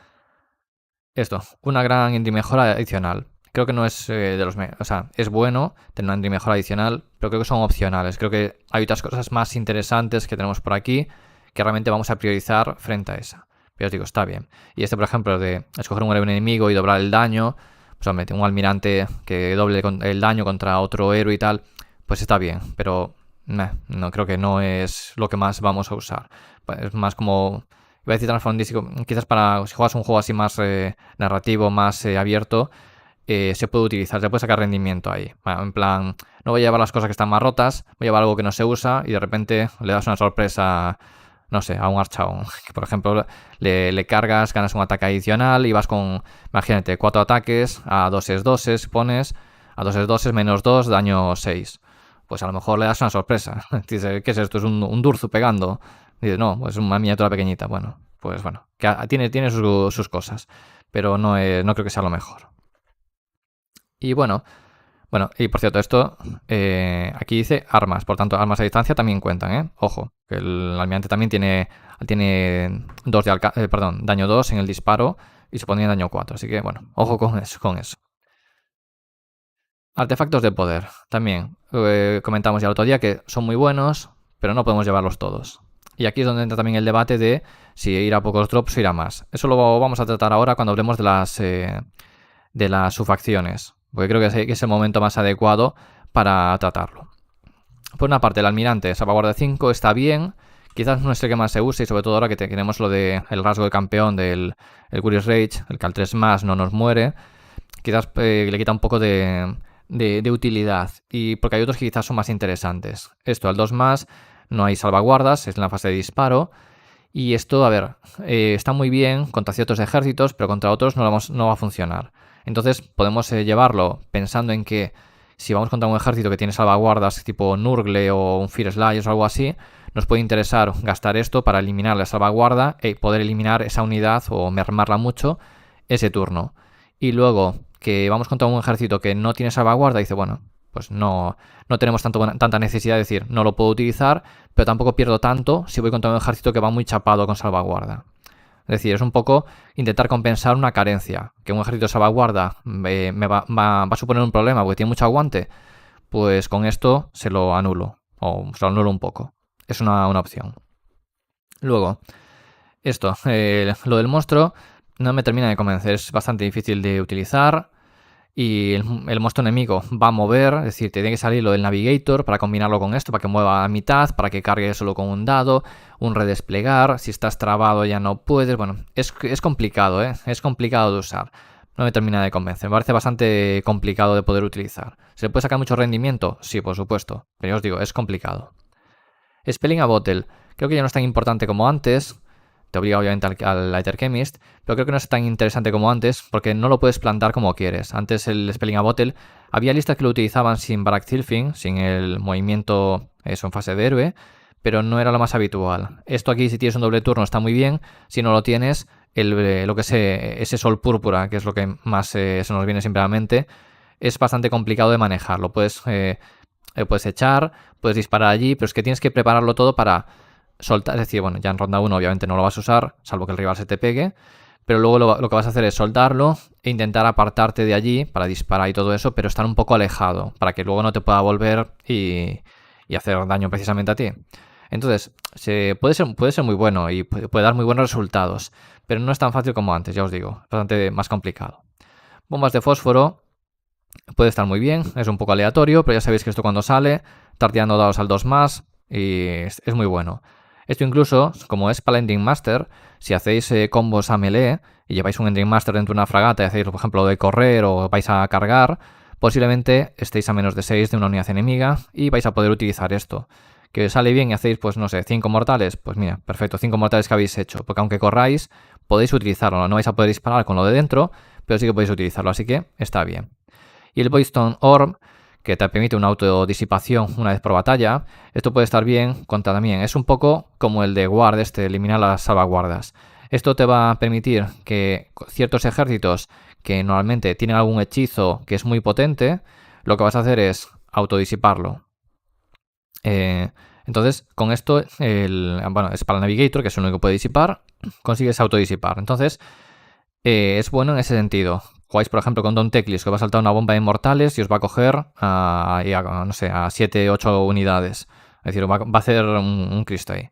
esto, una gran entry mejora adicional. Creo que no es o sea, es bueno tener una entry mejora adicional, pero creo que son opcionales. Creo que hay otras cosas más interesantes que tenemos por aquí que realmente vamos a priorizar frente a esa. Pero os digo, está bien. Y este, por ejemplo, de escoger un héroe enemigo y doblar el daño, pues hombre, un almirante que doble el daño contra otro héroe y tal, pues está bien, pero no creo que no es lo que más vamos a usar. Es más como, iba a decir transfondístico, quizás para si juegas un juego así más narrativo, más abierto, se puede utilizar, se puede sacar rendimiento ahí. Bueno, en plan, no voy a llevar las cosas que están más rotas, voy a llevar algo que no se usa y de repente le das una sorpresa, no sé, a un archaón. Por ejemplo, le cargas, ganas un ataque adicional y vas con, imagínate, 4 ataques a 2 pones a 2 menos 2, daño 6. Pues a lo mejor le das una sorpresa. Dices, ¿qué es esto? ¿Es un Durzu pegando? Dices, no, es una miniatura pequeñita. Bueno, pues bueno, que tiene sus cosas, pero no creo que sea lo mejor. Y bueno, y por cierto, esto aquí dice armas, por tanto, armas a distancia también cuentan, ¿eh? Ojo, que el almirante también tiene daño 2 en el disparo y se pondría daño 4, así que bueno, ojo con eso. Artefactos de poder, también comentamos ya el otro día que son muy buenos, pero no podemos llevarlos todos. Y aquí es donde entra también el debate de si ir a pocos drops o ir a más. Eso lo vamos a tratar ahora cuando hablemos de las subfacciones, porque creo que es el momento más adecuado para tratarlo. Por una parte, el almirante salvaguarda 5 está bien, quizás no es el que más se use, y sobre todo ahora que tenemos lo del rasgo de campeón del Curious Rage, el que al 3+ no nos muere, quizás le quita un poco de utilidad, y porque hay otros que quizás son más interesantes. Esto, al 2+, no hay salvaguardas, es en la fase de disparo, y esto, a ver, está muy bien contra ciertos ejércitos, pero contra otros no va a funcionar. Entonces podemos llevarlo pensando en que si vamos contra un ejército que tiene salvaguardas tipo Nurgle o un Fear Slayer o algo así, nos puede interesar gastar esto para eliminar la salvaguarda y poder eliminar esa unidad o mermarla mucho ese turno. Y luego que vamos contra un ejército que no tiene salvaguarda, dice, bueno, pues no tenemos tanta necesidad de decir, no lo puedo utilizar, pero tampoco pierdo tanto si voy contra un ejército que va muy chapado con salvaguarda. Es decir, es un poco intentar compensar una carencia. Que un ejército de salvaguarda me va a suponer un problema porque tiene mucho aguante, pues con esto se lo anulo, o se lo anulo un poco. Es una opción. Luego, esto, lo del monstruo no me termina de convencer, es bastante difícil de utilizar y el monstruo enemigo va a mover, es decir, te tiene que salir lo del Navigator para combinarlo con esto, para que mueva a mitad, para que cargue solo con un dado, un redesplegar, si estás trabado ya no puedes, bueno, es complicado, es complicado de usar. No me termina de convencer, me parece bastante complicado de poder utilizar. ¿Se le puede sacar mucho rendimiento? Sí, por supuesto, pero os digo, es complicado. Spelling a Bottle, creo que ya no es tan importante como antes, te obliga obviamente al Lighter Chemist, pero creo que no es tan interesante como antes porque no lo puedes plantar como quieres. Antes el Spelling a Bottle, había listas que lo utilizaban sin Barak-Zilfing, sin el movimiento eso en fase de héroe, pero no era lo más habitual. Esto aquí si tienes un doble turno está muy bien, si no lo tienes, ese Sol Púrpura, que es lo que más se nos viene siempre a la mente, es bastante complicado de manejar. Lo puedes echar, puedes disparar allí, pero es que tienes que prepararlo todo para soltar, es decir, bueno, ya en ronda 1 obviamente no lo vas a usar, salvo que el rival se te pegue, pero luego lo que vas a hacer es soltarlo e intentar apartarte de allí para disparar y todo eso, pero estar un poco alejado, para que luego no te pueda volver y hacer daño precisamente a ti. Entonces, puede ser muy bueno y puede dar muy buenos resultados, pero no es tan fácil como antes, ya os digo, es bastante más complicado. Bombas de fósforo, puede estar muy bien, es un poco aleatorio, pero ya sabéis que esto cuando sale, estar tirando dados al 2+, y es muy bueno. Esto incluso, como es para el Ending Master, si hacéis combos a melee y lleváis un Ending Master dentro de una fragata y hacéis, por ejemplo, de correr o vais a cargar, posiblemente estéis a menos de 6 de una unidad enemiga y vais a poder utilizar esto. Que sale bien y hacéis, pues no sé, 5 mortales, pues mira, perfecto, 5 mortales que habéis hecho, porque aunque corráis, podéis utilizarlo, no vais a poder disparar con lo de dentro, pero sí que podéis utilizarlo, así que está bien. Y el Voidstone Orb, que te permite una autodisipación una vez por batalla. Esto puede estar bien contra también. Es un poco como el de Guard, eliminar las salvaguardas. Esto te va a permitir que ciertos ejércitos que normalmente tienen algún hechizo que es muy potente, lo que vas a hacer es autodisiparlo. Entonces, con esto, es para el Navigator, que es el único que puede disipar, consigues autodisipar. Entonces, es bueno en ese sentido. Jugáis, por ejemplo, con Don Teclis, que va a saltar una bomba de inmortales y os va a coger a 7, 8 unidades. Es decir, va a hacer un Cristo ahí.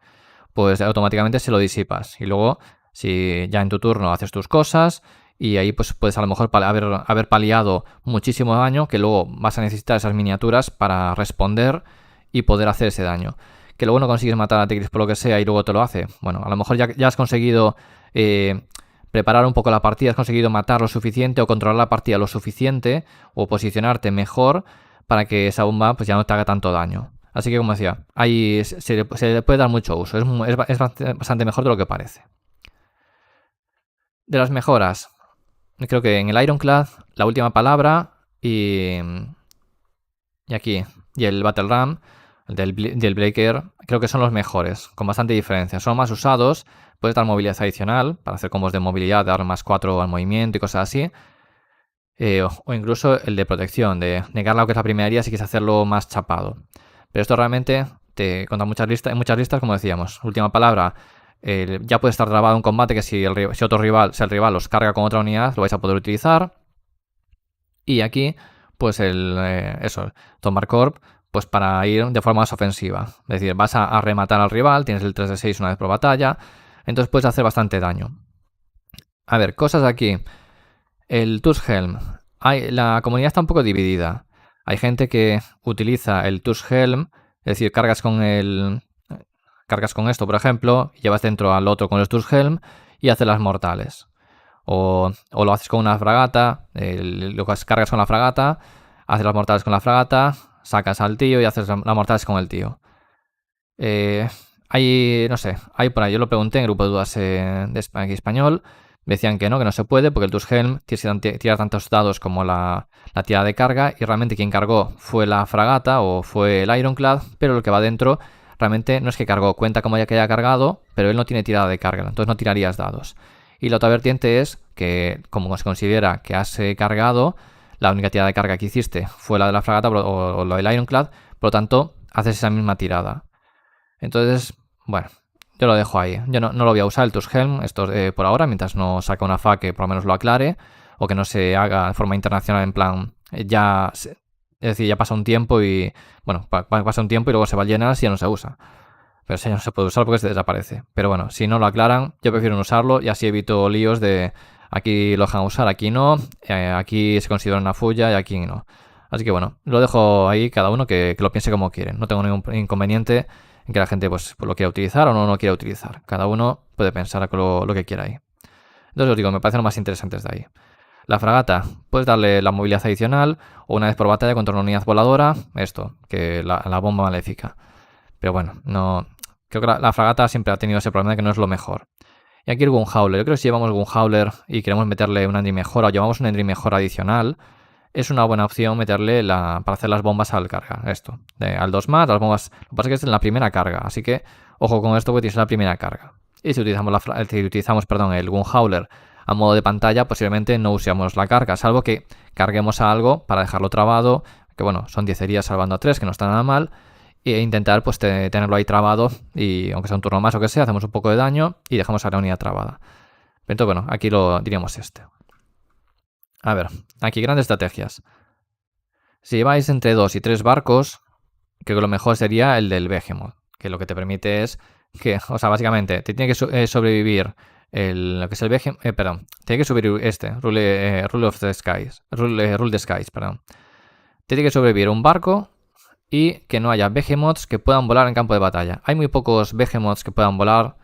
Pues automáticamente se lo disipas. Y luego, si ya en tu turno haces tus cosas, y ahí pues puedes a lo mejor haber paliado muchísimo daño, que luego vas a necesitar esas miniaturas para responder y poder hacer ese daño. Que luego no consigues matar a Teclis por lo que sea y luego te lo hace. Bueno, a lo mejor ya has conseguido preparar un poco la partida, has conseguido matar lo suficiente o controlar la partida lo suficiente o posicionarte mejor para que esa bomba pues ya no te haga tanto daño. Así que, como decía, ahí se le puede dar mucho uso, es bastante mejor de lo que parece. De las mejoras, creo que en el Ironclad, la última palabra y aquí, y el Battle Ram, del Breaker, creo que son los mejores, con bastante diferencia. Son más usados, puedes dar movilidad adicional para hacer combos de movilidad, dar más 4 al movimiento y cosas así. O incluso el de protección, de negar lo que es la primera si quieres hacerlo más chapado. Pero esto realmente te conta en muchas listas, como decíamos. Última palabra, ya puede estar trabado un combate que si otro rival, el rival os carga con otra unidad, lo vais a poder utilizar. Y aquí, pues tomar corp, pues para ir de forma más ofensiva. Es decir, vas a rematar al rival, tienes el 3 de 6 una vez por batalla, entonces puedes hacer bastante daño. A ver, cosas aquí. El Tuskhelm. La comunidad está un poco dividida. Hay gente que utiliza el Tuskhelm, es decir, cargas con esto, por ejemplo, llevas dentro al otro con el Tuskhelm y haces las mortales. O lo haces con una fragata, lo cargas con la fragata, haces las mortales con la fragata, sacas al tío y haces las mortales con el tío. No sé, hay por ahí, yo lo pregunté en grupo de dudas de español, decían que no se puede porque el Tuskhelm tienes que tirar tantos dados como la tirada de carga y realmente quien cargó fue la fragata o fue el Ironclad, pero lo que va dentro realmente no es que cargó, cuenta como ya que haya cargado, pero él no tiene tirada de carga, entonces no tirarías dados. Y la otra vertiente es que, como se considera que has cargado, la única tirada de carga que hiciste fue la de la fragata o lo del Ironclad, por lo tanto, haces esa misma tirada. Entonces, bueno, yo lo dejo ahí. Yo no lo voy a usar el Turshelm por ahora, mientras no saca una FA que por lo menos lo aclare, o que no se haga de forma internacional en plan, es decir, ya pasa un tiempo y, bueno, pasa un tiempo y luego se va a llenar si ya no se usa. Pero si ya no se puede usar porque se desaparece. Pero bueno, si no lo aclaran, yo prefiero no usarlo y así evito líos de aquí lo dejan usar, aquí no, aquí se considera una fulla y aquí no. Así que bueno, lo dejo ahí, cada uno que lo piense como quiere. No tengo ningún inconveniente en que la gente pues lo quiera utilizar o no lo quiera utilizar. Cada uno puede pensar lo que quiera ahí. Entonces os digo, me parecen lo más interesantes de ahí. La fragata, puedes darle la movilidad adicional o una vez por batalla contra una unidad voladora, que la bomba maléfica. Pero bueno, no creo que la fragata siempre ha tenido ese problema de que no es lo mejor. Y aquí el Gunhauler. Yo creo que si llevamos Gunhauler y queremos meterle una Endry mejora o llevamos una Endry mejora adicional, es una buena opción meterle para hacer las bombas al carga. Al 2+, las bombas. Lo que pasa es que es en la primera carga, así que ojo con esto porque tienes la primera carga. Y si utilizamos el Gunhauler a modo de pantalla, posiblemente no usemos la carga, salvo que carguemos a algo para dejarlo trabado, que bueno, son 10 heridas salvando a 3, que no está nada mal, e intentar pues tenerlo ahí trabado y aunque sea un turno más o que sea, hacemos un poco de daño y dejamos a la unidad trabada. Entonces bueno, aquí lo diríamos A ver, aquí grandes estrategias. Si lleváis entre 2 y 3 barcos, creo que lo mejor sería el del Behemoth, que lo que te permite es que, o sea, básicamente, te tiene que sobrevivir lo que es el Behemoth, tiene que sobrevivir Rule of the Skies, Rule the Skies, perdón. Tiene que sobrevivir un barco y que no haya Behemoths que puedan volar en campo de batalla. Hay muy pocos Behemoths que puedan volar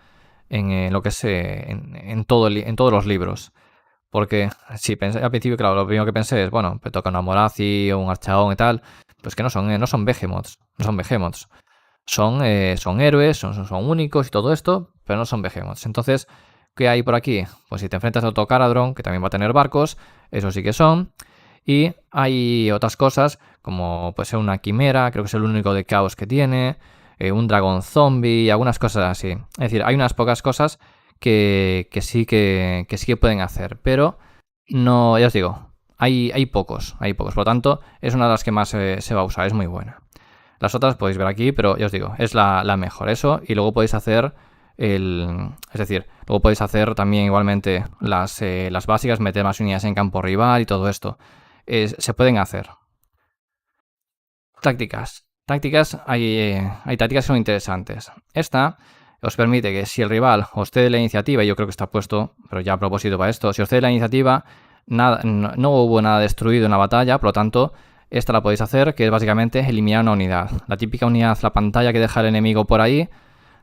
en lo que es en todos los libros. Porque si pensé al principio, claro, lo primero que pensé es, bueno, me toca una Morathi o un Archaón y tal, pues que no son Behemoths, no son Behemoths. Son héroes, son únicos y todo esto, pero no son Behemoths. Entonces, ¿qué hay por aquí? Pues si te enfrentas a otro Caradron, que también va a tener barcos, eso sí que son. Y hay otras cosas, como puede ser una Quimera, creo que es el único de caos que tiene, un dragón zombie, algunas cosas así. Es decir, hay unas pocas cosas que sí que pueden hacer, pero no, ya os digo, hay pocos. Por lo tanto, es una de las que más se va a usar, es muy buena. Las otras podéis ver aquí, pero ya os digo, es la mejor eso, y luego podéis hacer luego podéis hacer también igualmente las básicas, meter más unidades en campo rival y todo esto. Se pueden hacer. Tácticas, hay tácticas que son interesantes. Esta os permite que si el rival os cede la iniciativa, y yo creo que está puesto, pero ya a propósito para esto, si os cede la iniciativa, no hubo nada destruido en la batalla, por lo tanto, esta la podéis hacer, que es básicamente eliminar una unidad. La típica unidad, la pantalla que deja el enemigo por ahí,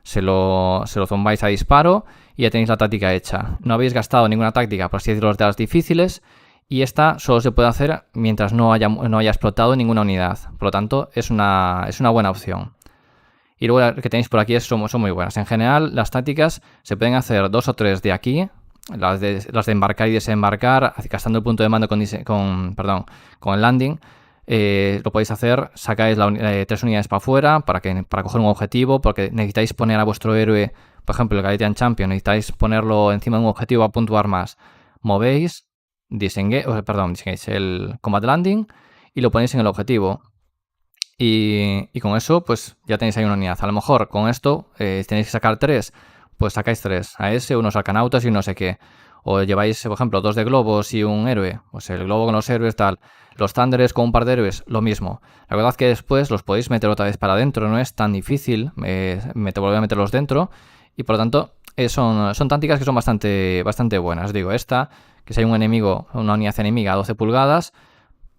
se lo zumbáis a disparo y ya tenéis la táctica hecha. No habéis gastado ninguna táctica, por así decirlo, de las difíciles, y esta solo se puede hacer mientras no haya explotado ninguna unidad. Por lo tanto, es una buena opción. Y luego las que tenéis por aquí son muy buenas. En general, las tácticas se pueden hacer 2 o 3 de aquí. Las de embarcar y desembarcar, gastando el punto de mando con el landing. Lo podéis hacer, sacáis 3 unidades para afuera para coger un objetivo, porque necesitáis poner a vuestro héroe, por ejemplo, el Galatian Champion, necesitáis ponerlo encima de un objetivo a puntuar más. Movéis, disengage el combat landing y lo ponéis en el objetivo. Y con eso, pues ya tenéis ahí una unidad. A lo mejor con esto tenéis que sacar 3, pues sacáis 3. A ese, unos arcanautas y no sé qué. O lleváis, por ejemplo, 2 de globos y un héroe. Pues el globo con los héroes, tal. Los thunders con un par de héroes, lo mismo. La verdad es que después los podéis meter otra vez para adentro. No es tan difícil volver a meterlos dentro. Y por lo tanto, son tácticas que son bastante buenas. Digo, esta, que si hay una unidad enemiga a 12 pulgadas...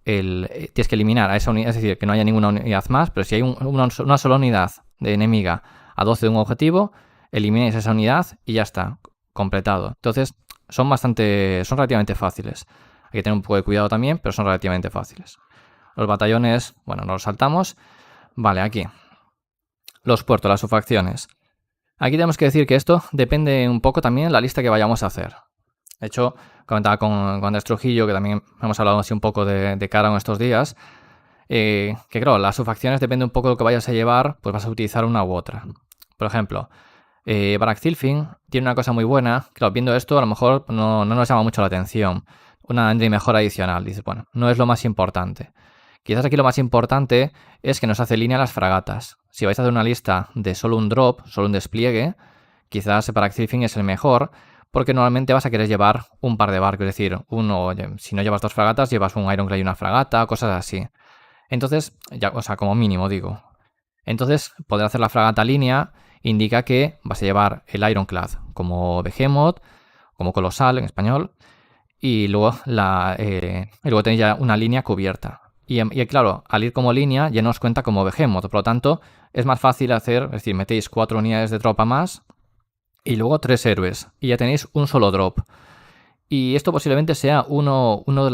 tienes que eliminar a esa unidad, es decir, que no haya ninguna unidad más, pero si hay una sola unidad de enemiga a 12 de un objetivo, elimináis esa unidad y ya está, completado. Entonces, son relativamente fáciles. Hay que tener un poco de cuidado también, pero son relativamente fáciles. Los batallones, bueno, no los saltamos. Vale, aquí. Los puertos, las subfacciones. Aquí tenemos que decir que esto depende un poco también de la lista que vayamos a hacer. De hecho, comentaba con Andrés Trujillo, que también hemos hablado así un poco de cara en estos días, que claro, las subfacciones depende un poco de lo que vayas a llevar, pues vas a utilizar una u otra. Por ejemplo, Barak Zilfin tiene una cosa muy buena, claro, viendo esto a lo mejor no nos llama mucho la atención, una engine mejora adicional. Dices, bueno, no es lo más importante. Quizás aquí lo más importante es que nos hace línea las fragatas. Si vais a hacer una lista de solo un drop, solo un despliegue, quizás para Axelfing es el mejor, porque normalmente vas a querer llevar un par de barcos, es decir, si no llevas 2 fragatas, llevas un Ironclad y una fragata, cosas así. Entonces, o sea, como mínimo digo. Entonces, poder hacer la fragata línea indica que vas a llevar el Ironclad como Behemoth, como Colosal en español, y luego, tenéis ya una línea cubierta. Y claro, al ir como línea ya no os cuenta como Behemoth, por lo tanto es más fácil hacer, es decir, metéis 4 unidades de tropa más y luego 3 héroes y ya tenéis un solo drop. Y esto posiblemente sea una de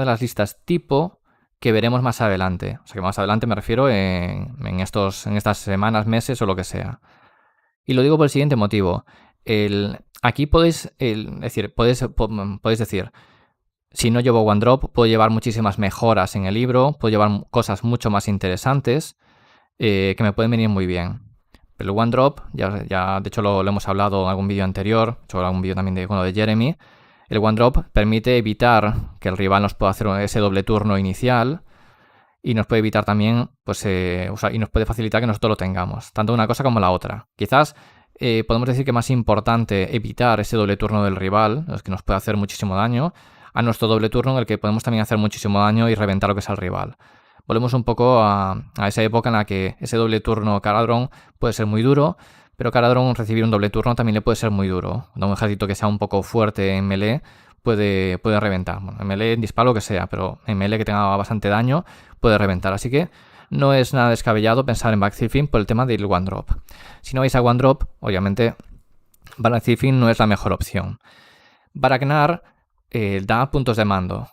las listas tipo que veremos más adelante. O sea que más adelante me refiero en estas semanas, meses o lo que sea. Y lo digo por el siguiente motivo. Aquí podéis decir, si no llevo One Drop, puedo llevar muchísimas mejoras en el libro, puedo llevar cosas mucho más interesantes que me pueden venir muy bien. Pero el One Drop, ya de hecho lo hemos hablado en algún vídeo anterior, he hecho algún vídeo también de Jeremy. El One Drop permite evitar que el rival nos pueda hacer ese doble turno inicial y nos puede evitar también, y nos puede facilitar que nosotros lo tengamos, tanto una cosa como la otra. Quizás podemos decir que es más importante evitar ese doble turno del rival, los que nos puede hacer muchísimo daño, a nuestro doble turno en el que podemos también hacer muchísimo daño y reventar lo que es al rival. Volvemos un poco a esa época en la que ese doble turno Caradron puede ser muy duro, pero Caradron recibir un doble turno también le puede ser muy duro. Un ejército que sea un poco fuerte en melee puede reventar. Bueno, en melee, en disparo, lo que sea, pero en melee que tenga bastante daño puede reventar. Así que no es nada descabellado pensar en Backthilfing por el tema del One Drop. Si no vais a One Drop, obviamente Backthilfing no es la mejor opción. Baraknar da puntos de mando.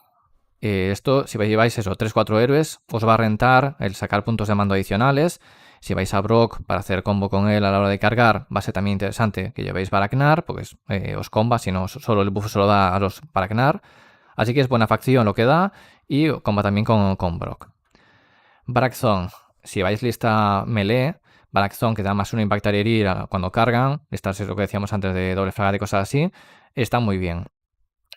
Esto, si lleváis 3-4 héroes, os va a rentar el sacar puntos de mando adicionales. Si vais a Brock para hacer combo con él a la hora de cargar, va a ser también interesante que llevéis Baraknar, porque os comba, si no, solo el buff se lo da a los Baraknar. Así que es buena facción lo que da y comba también con Brock. Barakzon, si vais lista melee, Barakzon que da más 1 impactar y herir cuando cargan, estas es lo que decíamos antes de doble fragata y cosas así, está muy bien.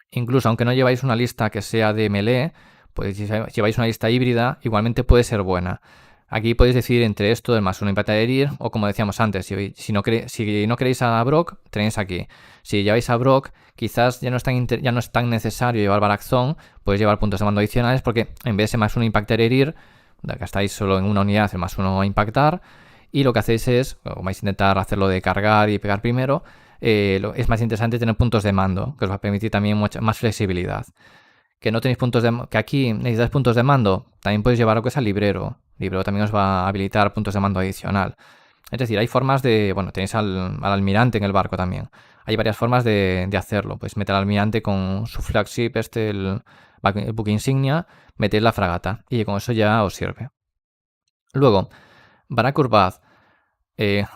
Incluso aunque no lleváis una lista que sea de melee, pues si lleváis una lista híbrida, igualmente puede ser buena. Aquí podéis decidir entre esto del más 1 impactar y herir, o como decíamos antes, si no queréis a Brock, tenéis aquí. Si lleváis a Brock, quizás ya no es tan necesario llevar Barakzon, podéis llevar puntos de mando adicionales, porque en vez de ese más 1 impactar y herir, gastáis solo en una unidad el más 1 a impactar, y lo que hacéis es, o vais a intentar hacerlo de cargar y pegar primero, es más interesante tener puntos de mando, que os va a permitir también más flexibilidad. Que no tenéis que aquí necesitáis puntos de mando, también podéis llevar lo que es al librero. El librero también os va a habilitar puntos de mando adicional. Es decir, hay formas tenéis al almirante en el barco también. Hay varias formas de hacerlo. Podéis meter al almirante con su flagship, el buque insignia, metéis la fragata y con eso ya os sirve. Luego, Barak Urbad,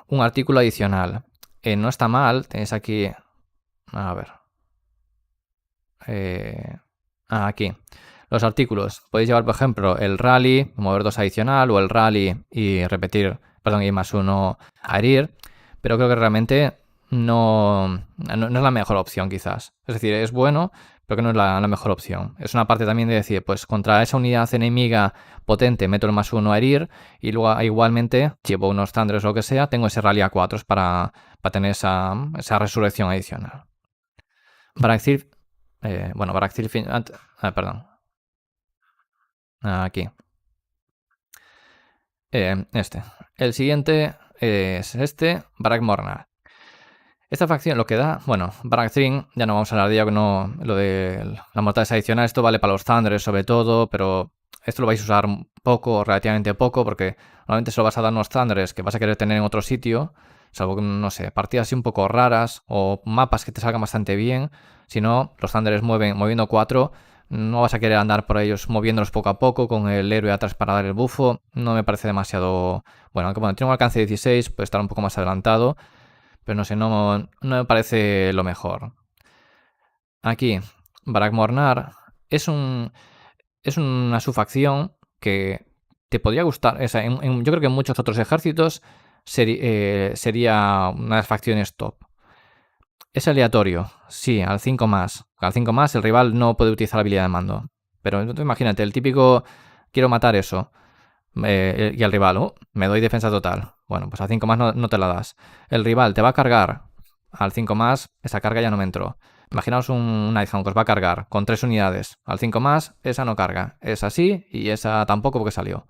un artículo adicional. No está mal, tenéis aquí, a ver, aquí, los artículos. Podéis llevar, por ejemplo, el rally, mover 2 adicional, o el rally y y más 1 a herir, pero creo que realmente no es la mejor opción quizás. Es decir, es bueno, pero que no es la mejor opción. Es una parte también de decir, pues contra esa unidad enemiga potente meto el más 1 a herir y luego igualmente llevo unos Thunders o lo que sea, tengo ese rally a 4 para tener esa resurrección adicional. Perdón. Aquí. El siguiente es Barak Mornar. Esta facción lo que da, Barak Thrinn, ya no vamos a hablar de ella, lo de las mortales adicionales, esto vale para los Thunders sobre todo, pero esto lo vais a usar poco, relativamente poco, porque normalmente solo vas a dar unos Thunders que vas a querer tener en otro sitio, salvo que, no sé, partidas así un poco raras o mapas que te salgan bastante bien. Si no, los Thunders moviendo 4, no vas a querer andar por ellos moviéndolos poco a poco con el héroe atrás para dar el bufo. No me parece demasiado... Aunque tiene un alcance de 16, puede estar un poco más adelantado, pero no sé, no me parece lo mejor. Aquí, Barak Mornar es una subfacción que te podría gustar. Yo creo que en muchos otros ejércitos sería una de las facciones top. Es aleatorio, sí, al 5 más. Al 5 más el rival no puede utilizar la habilidad de mando. Pero imagínate, el típico quiero matar eso. Y el rival, me doy defensa total. Bueno, pues al 5 más no te la das. El rival te va a cargar al 5 más, esa carga ya no me entró. Imaginaos un Nighthawk que os va a cargar con 3 unidades. Al 5 más, esa no carga. Esa sí y esa tampoco porque salió.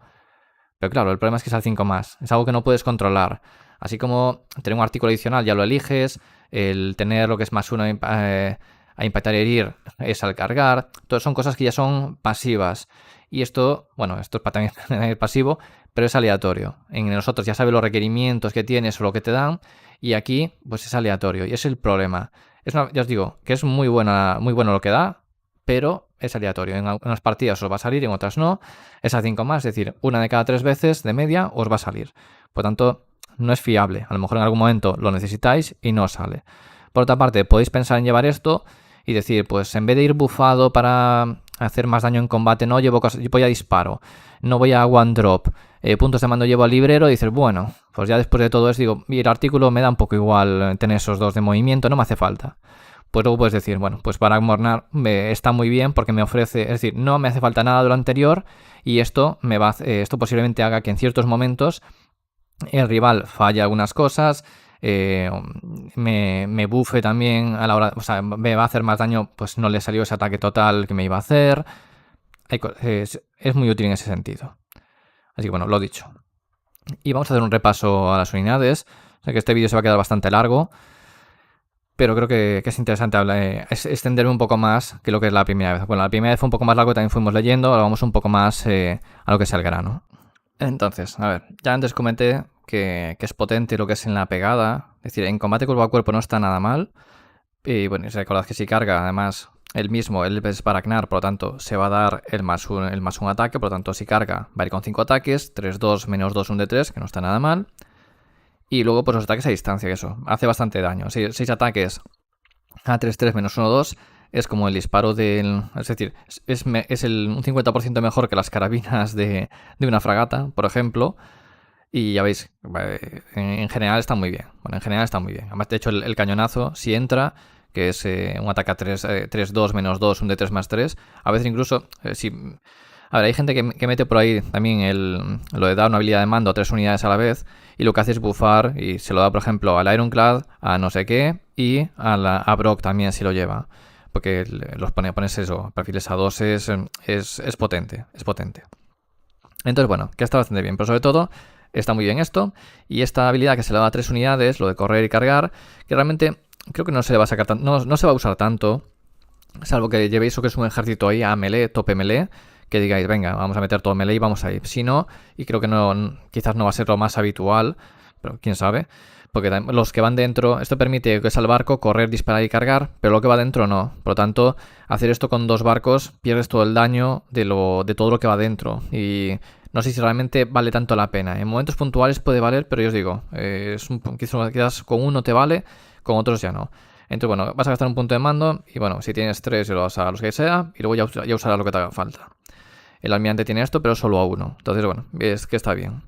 Pero claro, el problema es que es al 5 más. Es algo que no puedes controlar. Así como tener un artículo adicional ya lo eliges. El tener lo que es más uno a impactar y herir es al cargar. Todas son cosas que ya son pasivas. Y esto, bueno, esto es también pasivo, pero es aleatorio. En nosotros ya sabes los requerimientos que tienes o lo que te dan. Y aquí, pues es aleatorio. Y es el problema. Ya os digo que es muy bueno lo que da, pero es aleatorio. En algunas partidas os va a salir, en otras no. Es a 5 más, es decir, una de cada 3 veces de media os va a salir. Por tanto, no es fiable. A lo mejor en algún momento lo necesitáis y no os sale. Por otra parte, podéis pensar en llevar esto y decir, pues en vez de ir bufado para hacer más daño en combate, no llevo cosas, voy a disparo, no voy a one drop, puntos de mando llevo al librero y dices, bueno, pues ya después de todo eso digo, y el artículo me da un poco igual tener esos dos de movimiento, no me hace falta. Pues luego puedes decir, bueno, pues para Mornar está muy bien porque me ofrece, es decir, no me hace falta nada de lo anterior y esto esto posiblemente haga que en ciertos momentos el rival falle algunas cosas, me bufe también a la hora, o sea, me va a hacer más daño, pues no le salió ese ataque total que me iba a hacer. Es muy útil en ese sentido. Así que bueno, lo dicho. Y vamos a hacer un repaso a las unidades. O sea que este vídeo se va a quedar bastante largo. Pero creo que es interesante extenderme un poco más que lo que es la primera vez. Bueno, la primera vez fue un poco más largo, también fuimos leyendo. Ahora vamos un poco más a lo que es el grano. Entonces, a ver, ya antes comenté que es potente lo que es en la pegada. Es decir, en combate cuerpo a cuerpo no está nada mal. Y bueno, recordad que si carga, además, el es para Agnar, por lo tanto, se va a dar el más un ataque. Por lo tanto, si carga, va a ir con 5 ataques. 3-2, menos 2, un de 3, que no está nada mal. Y luego, pues los ataques a distancia, que eso hace bastante daño. 6 ataques a 3-3 menos 1-2 es como el disparo del... Es decir, es un 50% mejor que las carabinas de una fragata, por ejemplo. Y ya veis, en general está muy bien. Bueno, en general está muy bien. Además, de hecho, el cañonazo, si entra, que es un ataque a 3-2 menos 2, un de 3 más 3, a veces incluso, si... A ver, hay gente que mete por ahí también lo de dar una habilidad de mando a 3 unidades a la vez y lo que hace es bufar y se lo da, por ejemplo, al Ironclad, a no sé qué y a Brock también si lo lleva. Porque pones eso, perfiles a 2 es potente, es potente. Entonces, bueno, que está bastante bien, pero sobre todo está muy bien esto y esta habilidad que se le da a 3 unidades, lo de correr y cargar, que realmente creo que no se le va a sacar no se va a usar tanto, salvo que llevéis o que es un ejército ahí a melee, tope melee, que digáis, venga, vamos a meter todo melee y vamos a ir. Si no, y creo que no, quizás no va a ser lo más habitual, pero quién sabe, porque los que van dentro, esto permite que es al barco correr, disparar y cargar, pero lo que va dentro no. Por lo tanto, hacer esto con 2 barcos pierdes todo el daño de todo lo que va dentro y no sé si realmente vale tanto la pena. En momentos puntuales puede valer, pero yo os digo, quizás con uno te vale, con otros ya no. Entonces, bueno, vas a gastar un punto de mando y bueno, si tienes 3, lo vas a los que sea y luego ya usarás lo que te haga falta. El almirante tiene esto, pero solo a uno. Entonces, bueno, es que está bien.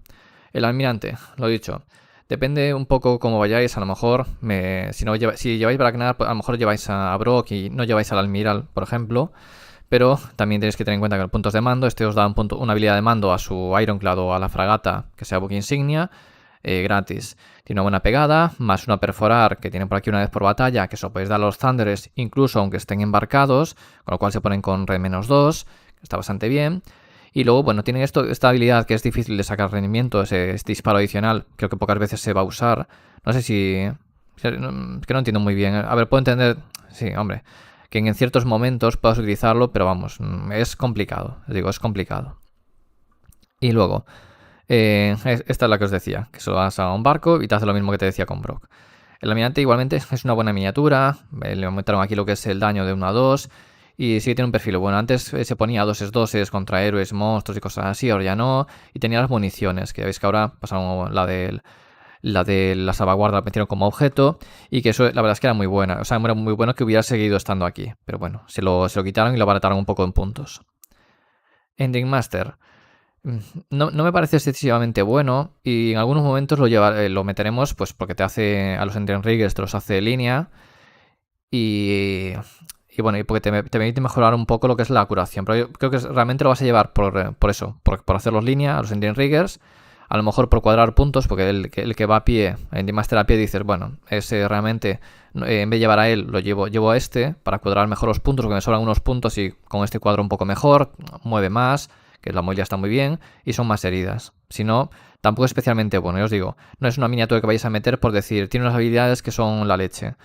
El almirante, lo dicho, depende un poco cómo vayáis. A lo mejor, si lleváis Ragnar, a lo mejor lleváis a Brock y no lleváis al almiral, por ejemplo. Pero también tenéis que tener en cuenta que los puntos de mando, os da una habilidad de mando a su Ironclad o a la fragata, que sea buque insignia, gratis. Tiene una buena pegada, más una perforar, que tiene por aquí una vez por batalla, que eso podéis dar a los Thunderers, incluso aunque estén embarcados, con lo cual se ponen con red -2. Está bastante bien. Y luego, bueno, tiene esta habilidad que es difícil de sacar rendimiento, ese disparo adicional, creo que pocas veces se va a usar. No sé es que no entiendo muy bien. A ver, puedo entender, sí, hombre, que en ciertos momentos puedas utilizarlo, pero vamos, es complicado. Les digo, es complicado. Y luego, esta es la que os decía, que solo vas a un barco y te hace lo mismo que te decía con Brock. El almirante igualmente es una buena miniatura, le aumentaron aquí lo que es el daño de 1 a 2. Y sí que tiene un perfil bueno. Antes se ponía 2-2 contra héroes, monstruos y cosas así, ahora ya no. Y tenía las municiones, que ya veis que ahora pasaron la de la salvaguarda, la metieron como objeto. Y que eso la verdad es que era muy buena. O sea, era muy bueno que hubiera seguido estando aquí. Pero bueno, se lo quitaron y lo abarataron un poco en puntos. Ending Master. No me parece excesivamente bueno. Y en algunos momentos lo meteremos, pues porque te hace a los Ending Riggers, te los hace de línea. y bueno, y porque te permite mejorar un poco lo que es la curación. Pero yo creo que realmente lo vas a llevar por eso, por hacer los líneas, los Ending Riggers, a lo mejor por cuadrar puntos, porque el que va a pie, en Master a pie, dices, bueno, ese realmente, en vez de llevar a él, llevo a este para cuadrar mejor los puntos, porque me sobran unos puntos y con este cuadro un poco mejor, mueve más, que la movilidad está muy bien, y son más heridas. Si no, tampoco es especialmente bueno, ya os digo, no es una miniatura que vayáis a meter por decir, tiene unas habilidades que son la leche.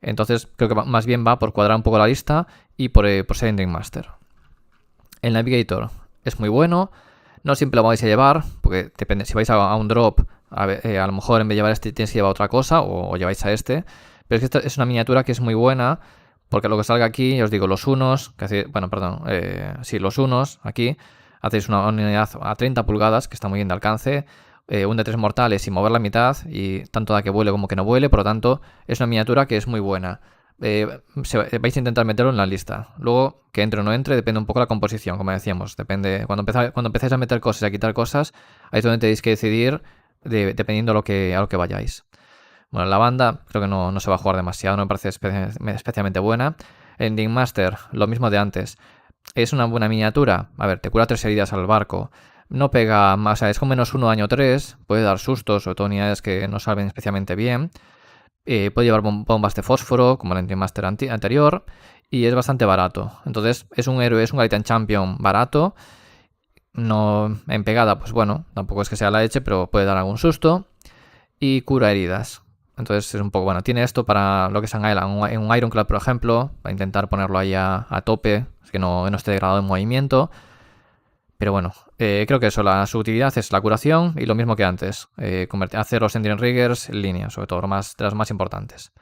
Entonces creo que más bien va por cuadrar un poco la lista y por ser Ending Master. El Navigator es muy bueno. No siempre lo vais a llevar, porque depende, si vais a un drop, a lo mejor en vez de llevar este tienes que llevar otra cosa, o lleváis a este. Pero es que esta es una miniatura que es muy buena, porque lo que salga aquí, ya os digo, los unos, los unos, aquí, hacéis una unidad a 30 pulgadas, que está muy bien de alcance, un de 3 mortales y mover la mitad, y tanto da que vuele como que no vuele, por lo tanto, es una miniatura que es muy buena. Vais a intentar meterlo en la lista. Luego, que entre o no entre, depende un poco de la composición, como decíamos. Depende. Cuando empezáis a meter cosas y a quitar cosas, ahí es donde tenéis que decidir dependiendo a lo que vayáis. Bueno, la banda creo que no se va a jugar demasiado, no me parece especialmente buena. Ending Master, lo mismo de antes. Es una buena miniatura. A ver, te cura 3 heridas al barco. No pega más, o sea, es con -1 daño 3. Puede dar sustos, sobre todo unidades que no salven especialmente bien. Puede llevar bombas de fósforo, como el Ending Master anterior, y es bastante barato. Entonces, es un héroe, es un Gaelitan Champion barato. No en pegada, pues bueno, tampoco es que sea la leche, pero puede dar algún susto. Y cura heridas. Entonces, es un poco bueno. Tiene esto para lo que es en un Ironclad, por ejemplo, para intentar ponerlo ahí a tope, que no esté degradado en movimiento. Pero bueno, creo que eso, su utilidad es la curación y lo mismo que antes, hacer los Ending Riggers en línea, sobre todo de las más importantes.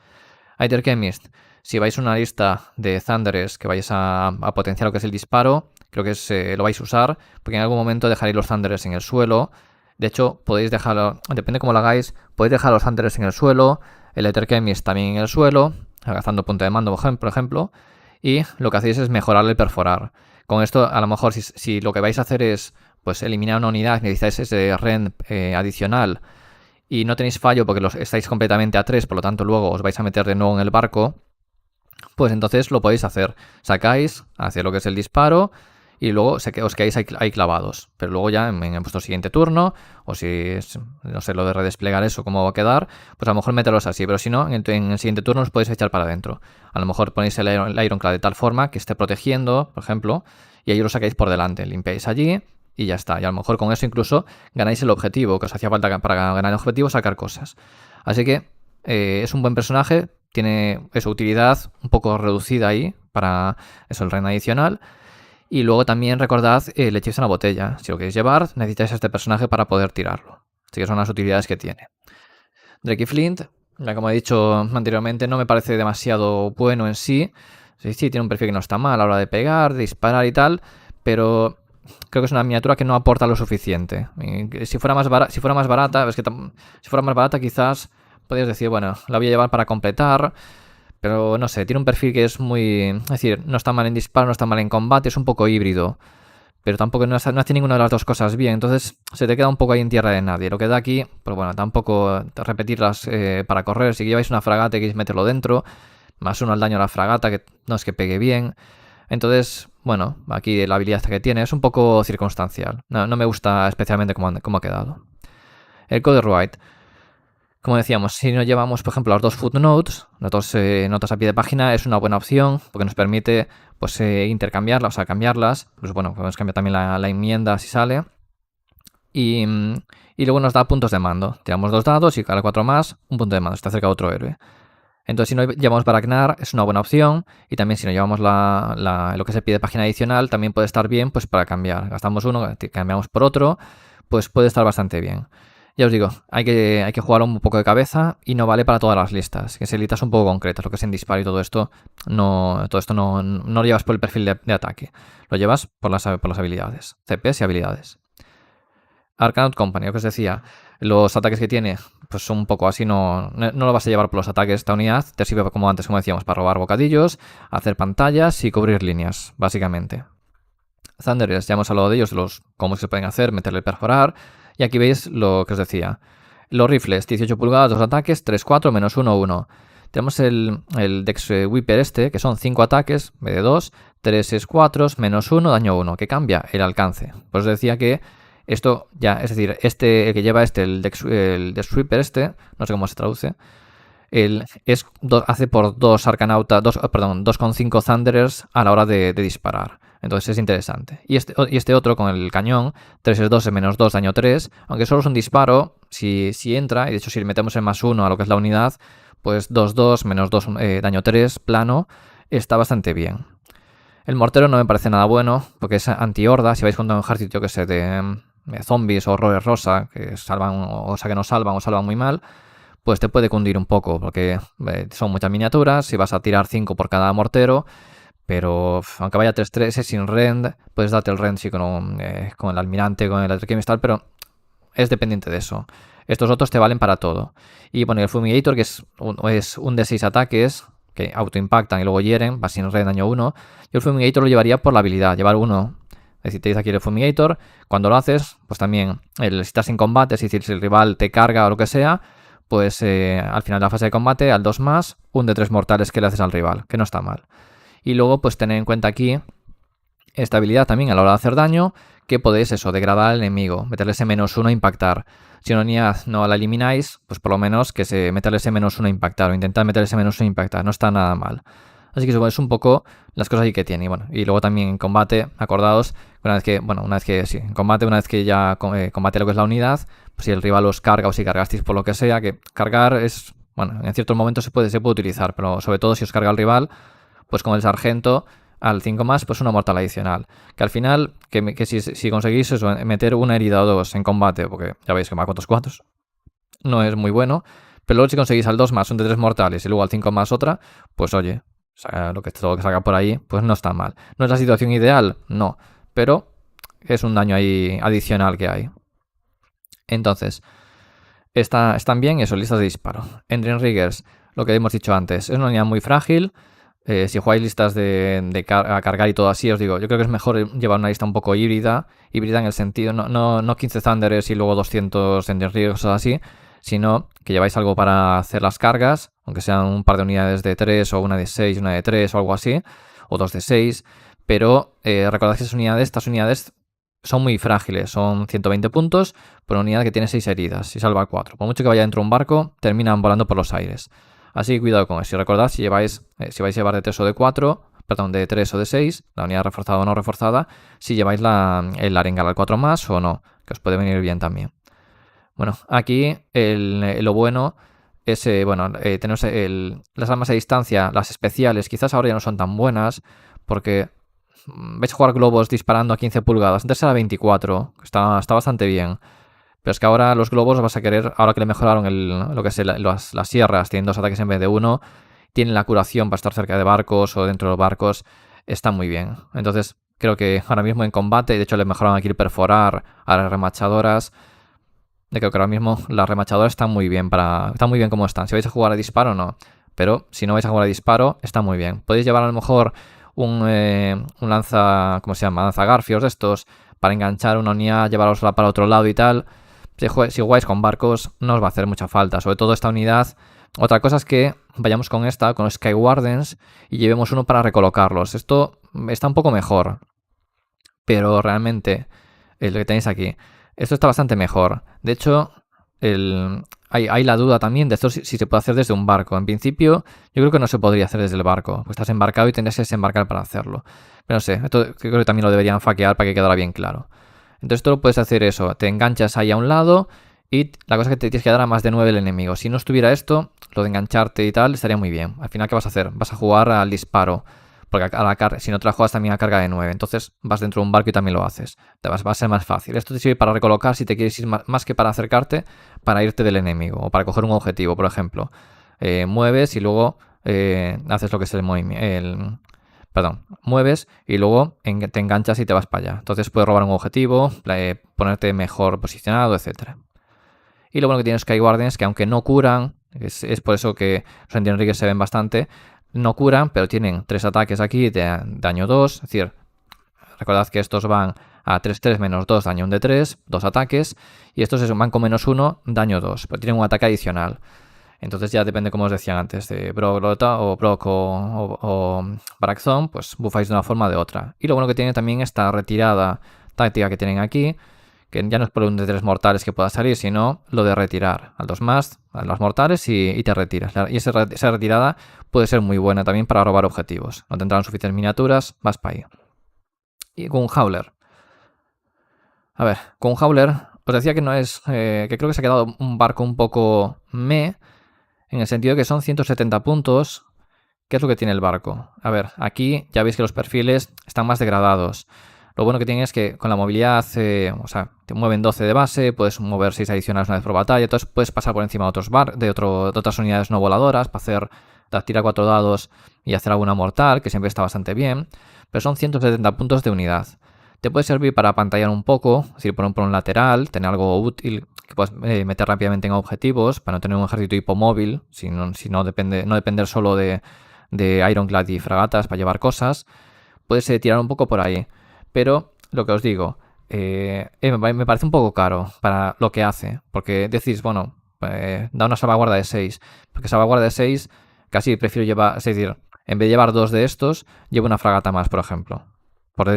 Aether Chemist, si vais a una lista de Thunderers que vais a potenciar lo que es el disparo, creo que lo vais a usar, porque en algún momento dejaréis los Thunderers en el suelo. De hecho, podéis dejarlo, depende cómo lo hagáis, podéis dejar los Thunderers en el suelo, el Aether Chemist también en el suelo, gastando punto de mando, por ejemplo, y lo que hacéis es mejorarle el perforar. Con esto, a lo mejor, si lo que vais a hacer es pues eliminar una unidad, necesitáis ese REN adicional y no tenéis fallo porque estáis completamente a 3, por lo tanto luego os vais a meter de nuevo en el barco, pues entonces lo podéis hacer. Sacáis hacia lo que es el disparo y luego os quedáis ahí clavados. Pero luego ya en vuestro siguiente turno, o si no sé lo de redesplegar eso, cómo va a quedar, pues a lo mejor meterlos así. Pero si no, en el siguiente turno os podéis echar para adentro. A lo mejor ponéis el Ironclad de tal forma que esté protegiendo, por ejemplo, y ahí lo sacáis por delante. Limpiáis allí y ya está. Y a lo mejor con eso incluso ganáis el objetivo, que os hacía falta para ganar el objetivo, sacar cosas. Así que es un buen personaje, tiene esa utilidad un poco reducida ahí para eso, el REN adicional. Y luego también recordad el hechizo en la botella. Si lo queréis llevar, necesitáis a este personaje para poder tirarlo. Así que son las utilidades que tiene. Drake Flint, como he dicho anteriormente, no me parece demasiado bueno en sí. Sí, tiene un perfil que no está mal a la hora de pegar, de disparar y tal, pero creo que es una miniatura que no aporta lo suficiente. Si fuera más barata, si fuera más barata quizás podrías decir, bueno, la voy a llevar para completar. Pero no sé, tiene un perfil que es muy... Es decir, no está mal en disparo, no está mal en combate, es un poco híbrido. Pero tampoco no hace ninguna de las dos cosas bien. Entonces se te queda un poco ahí en tierra de nadie. Lo que da aquí, pues bueno, tampoco repetirlas para correr. Si lleváis una fragata y queréis meterlo dentro, +1 al daño a la fragata, que no es que pegue bien. Entonces, bueno, aquí la habilidad que tiene es un poco circunstancial. No me gusta especialmente cómo ha quedado. El Code Wright. Como decíamos, si nos llevamos, por ejemplo, las 2 footnotes, las 2 notas a pie de página, es una buena opción porque nos permite pues intercambiarlas, o sea, cambiarlas. Pues bueno, podemos cambiar también la enmienda si sale. Y luego nos da puntos de mando. Tiramos 2 dados y cada 4 más, un punto de mando. Está cerca de otro héroe. Entonces, si no llevamos Baraknar, es una buena opción. Y también si no llevamos lo que es el pie de página adicional, también puede estar bien pues para cambiar. Gastamos uno, cambiamos por otro, pues puede estar bastante bien. Ya os digo, hay que jugarlo un poco de cabeza y no vale para todas las listas. Que si listas un poco concretas, lo que es en disparo y todo esto no lo llevas por el perfil de ataque. Lo llevas por las habilidades, CPs y habilidades. Arcanaut Company, lo que os decía, los ataques que tiene pues son un poco así, no lo vas a llevar por los ataques. Esta unidad te sirve, como antes, como decíamos, para robar bocadillos, hacer pantallas y cubrir líneas, básicamente. Thunderers, ya hemos hablado de ellos, cómo se pueden hacer, meterle perforar. Y aquí veis lo que os decía. Los rifles, 18 pulgadas, 2 ataques, 3-4, -1-1. tenemos el Dex Whipper que son 5 ataques, en vez de 2, 3 es 4, -1, daño 1, que cambia el alcance. Pues os decía que esto ya, es decir, el que lleva el Dex Whipper no sé cómo se traduce, hace por 2 Arcanauta, 2,5 Thunderers a la hora de disparar. Entonces es interesante. Y este otro con el cañón, 3 es 2 es -2, daño 3. Aunque solo es un disparo, si entra, y de hecho si le metemos el +1 a lo que es la unidad, pues 2-2, -2, daño 3, plano, está bastante bien. El mortero no me parece nada bueno, porque es anti-horda. Si vais contra un ejército, que sé, de zombies o horrores rosa, que salvan, o sea que no salvan o salvan muy mal, pues te puede cundir un poco, porque son muchas miniaturas, si vas a tirar 5 por cada mortero, pero aunque vaya 3-3 sin rend, puedes darte el rend sí con el almirante, con el Atriquemis tal, pero es dependiente de eso. Estos otros te valen para todo. Y bueno, el Fumigator, que es un de 6 ataques, que autoimpactan y luego hieren, va sin rend, daño 1. Yo el Fumigator lo llevaría por la habilidad, llevar 1. Es decir, te dice aquí el Fumigator, cuando lo haces, pues también, si estás en combate, es decir, si el rival te carga o lo que sea, pues al final de la fase de combate, al 2+, un de 3 mortales que le haces al rival, que no está mal. Y luego, pues tener en cuenta aquí esta habilidad también a la hora de hacer daño, que podéis degradar al enemigo, meterle ese -1 a impactar. Si una unidad no la elimináis, pues por lo menos que meterle ese -1 a impactar, o intentar meterle ese -1 a impactar, no está nada mal. Así que es un poco las cosas ahí que tiene. Y luego también en combate, acordaos, una vez que ya combate lo que es la unidad, pues si el rival os carga o si cargasteis por lo que sea, que cargar es, en ciertos momentos se puede utilizar, pero sobre todo si os carga el rival, pues con el sargento al 5+, pues una mortal adicional. Que al final, que si conseguís meter una herida o 2 en combate, porque ya veis que va con 4, no es muy bueno, pero luego si conseguís al 2+, un de 3 mortales y luego al 5+ otra, pues oye, lo que salga por ahí, pues no está mal. ¿No es la situación ideal? No, pero es un daño ahí adicional que hay. Entonces, están bien eso, listas de disparo. Endrinriggers, lo que hemos dicho antes, es una unidad muy frágil. Si jugáis listas a cargar y todo así, os digo, yo creo que es mejor llevar una lista un poco híbrida en el sentido, no 15 Thunderers y luego 200 Endrinriggers o así, sino que lleváis algo para hacer las cargas, aunque sean un par de unidades de 3 o una de 6, una de 3 o algo así, o 2 de 6, pero recordad que estas unidades son muy frágiles, son 120 puntos por una unidad que tiene 6 heridas y salva 4. Por mucho que vaya dentro de un barco, terminan volando por los aires. Así que cuidado con eso. Y recordad, si vais a llevar de 3 o de 4, perdón, de 3 o de 6, la unidad reforzada o no reforzada, si lleváis el arengal al 4+ o no, que os puede venir bien también. Bueno, aquí lo bueno es, tenemos las armas a distancia, las especiales, quizás ahora ya no son tan buenas, porque vais a jugar globos disparando a 15 pulgadas, antes era 24, está bastante bien. Pero es que ahora los globos vas a querer, ahora que le mejoraron lo que es las sierras, tienen 2 ataques en vez de 1, tienen la curación para estar cerca de barcos o dentro de los barcos, está muy bien. Entonces creo que ahora mismo en combate, de hecho le mejoraron aquí el perforar a las remachadoras. Creo que ahora mismo las remachadoras están muy bien como están. Si vais a jugar a disparo, no. Pero si no vais a jugar a disparo, está muy bien. Podéis llevar a lo mejor un lanza, ¿cómo se llama? Lanzagarfios de estos para enganchar una unidad, llevarosla para otro lado y tal. Si jugáis con barcos, no os va a hacer mucha falta. Sobre todo esta unidad. Otra cosa es que vayamos con los Skywardens y llevemos uno para recolocarlos. Esto está un poco mejor. Pero realmente, lo que tenéis aquí, esto está bastante mejor. De hecho, hay la duda también de esto si se puede hacer desde un barco. En principio, yo creo que no se podría hacer desde el barco. Pues estás embarcado y tendrías que desembarcar para hacerlo. Pero no sé, esto creo que también lo deberían faquear para que quedara bien claro. Entonces tú lo puedes hacer eso, te enganchas ahí a un lado y la cosa es que te tienes que dar a más de 9 el enemigo. Si no estuviera esto, lo de engancharte y tal, estaría muy bien. Al final, ¿qué vas a hacer? Vas a jugar al disparo, porque si no te la juegas también a carga de 9. Entonces vas dentro de un barco y también lo haces. Va a ser más fácil. Esto te sirve para recolocar si te quieres ir más que para acercarte, para irte del enemigo o para coger un objetivo, por ejemplo. Mueves y luego haces lo que es el movimiento. Mueves y luego te enganchas y te vas para allá. Entonces puedes robar un objetivo, ponerte mejor posicionado, etc. Y lo bueno que tiene Skywardens es que aunque no curan, es por eso que los Endrinriggers se ven bastante, no curan, pero tienen 3 ataques aquí de daño 2. Es decir, recordad que estos van a 3-3 menos 2, daño 1 de 3, 2 ataques. Y estos van con -1, daño 2, pero tienen un ataque adicional. Entonces ya depende, como os decía antes, de Brock o Brock o Barakzon, pues bufáis de una forma o de otra. Y lo bueno que tiene también esta retirada táctica que tienen aquí, que ya no es por un de 3 mortales que pueda salir, sino lo de retirar al 2 más, a los mortales y te retiras. Y esa retirada puede ser muy buena también para robar objetivos. No tendrán suficientes miniaturas, vas para ahí. Y con un Howler. A ver, con un Howler os decía que no es... que creo que se ha quedado un barco un poco en el sentido de que son 170 puntos. ¿Qué es lo que tiene el barco? A ver, aquí ya veis que los perfiles están más degradados. Lo bueno que tiene es que con la movilidad, o sea, te mueven 12 de base, puedes mover 6 adicionales una vez por batalla, entonces puedes pasar por encima de otras unidades no voladoras para tirar 4 dados y hacer alguna mortal, que siempre está bastante bien, pero son 170 puntos de unidad. Te puede servir para apantallar un poco, es decir, por un lateral, tener algo útil que puedas meter rápidamente en objetivos, para no tener un ejército hipomóvil, si no depender solo de Ironclad y fragatas para llevar cosas. Puedes tirar un poco por ahí. Pero lo que os digo, me parece un poco caro para lo que hace. Porque decís, bueno, da una salvaguarda de 6. Porque salvaguarda de 6 casi prefiero llevar, es decir, en vez de llevar 2 de estos, llevo una fragata más, por ejemplo. Por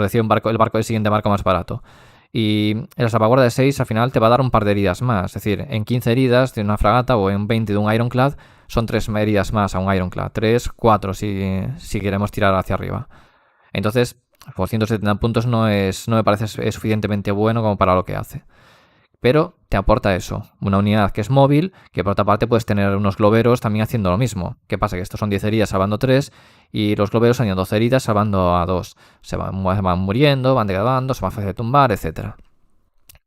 decir el siguiente barco más barato. Y la salvaguarda de 6 al final te va a dar un par de heridas más. Es decir, en 15 heridas de una fragata o en 20 de un Ironclad son 3 heridas más a un Ironclad. 3, 4 si queremos tirar hacia arriba. Entonces, por 170 puntos no me parece suficientemente bueno como para lo que hace. Pero te aporta eso, una unidad que es móvil, que por otra parte puedes tener unos globeros también haciendo lo mismo. ¿Qué pasa? Que estos son 10 heridas salvando 3 y los globeros añadiendo 12 heridas salvando a 2. Se van muriendo, van degradando, se van fácil de tumbar, etc.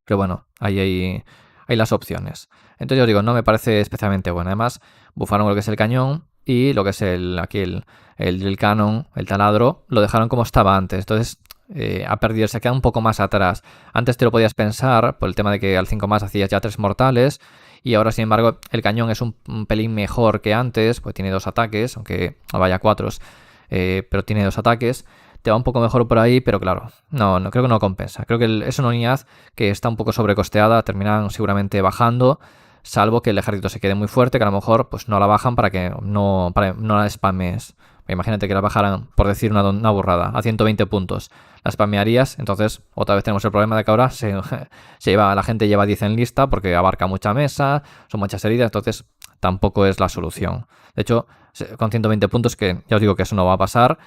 Pero bueno, ahí hay las opciones. Entonces yo digo, no me parece especialmente bueno. Además, bufaron lo que es el cañón y lo que es el canon, el taladro, lo dejaron como estaba antes. Entonces ha perdido, se queda un poco más atrás. Antes te lo podías pensar por el tema de que al 5 más hacías ya 3 mortales y ahora sin embargo el cañón es un pelín mejor que antes, pues tiene 2 ataques, aunque vaya 4, pero tiene 2 ataques. Te va un poco mejor por ahí, pero claro, no creo que no compensa. Creo que es una unidad que está un poco sobrecosteada, terminan seguramente bajando, salvo que el ejército se quede muy fuerte, que a lo mejor pues no la bajan para que no la spames. Imagínate que la bajaran, por decir una burrada, a 120 puntos. La spamearías, entonces otra vez tenemos el problema de que ahora la gente lleva 10 en lista porque abarca mucha mesa, son muchas heridas, entonces tampoco es la solución. De hecho, con 120 puntos, que ya os digo que eso no va a pasar,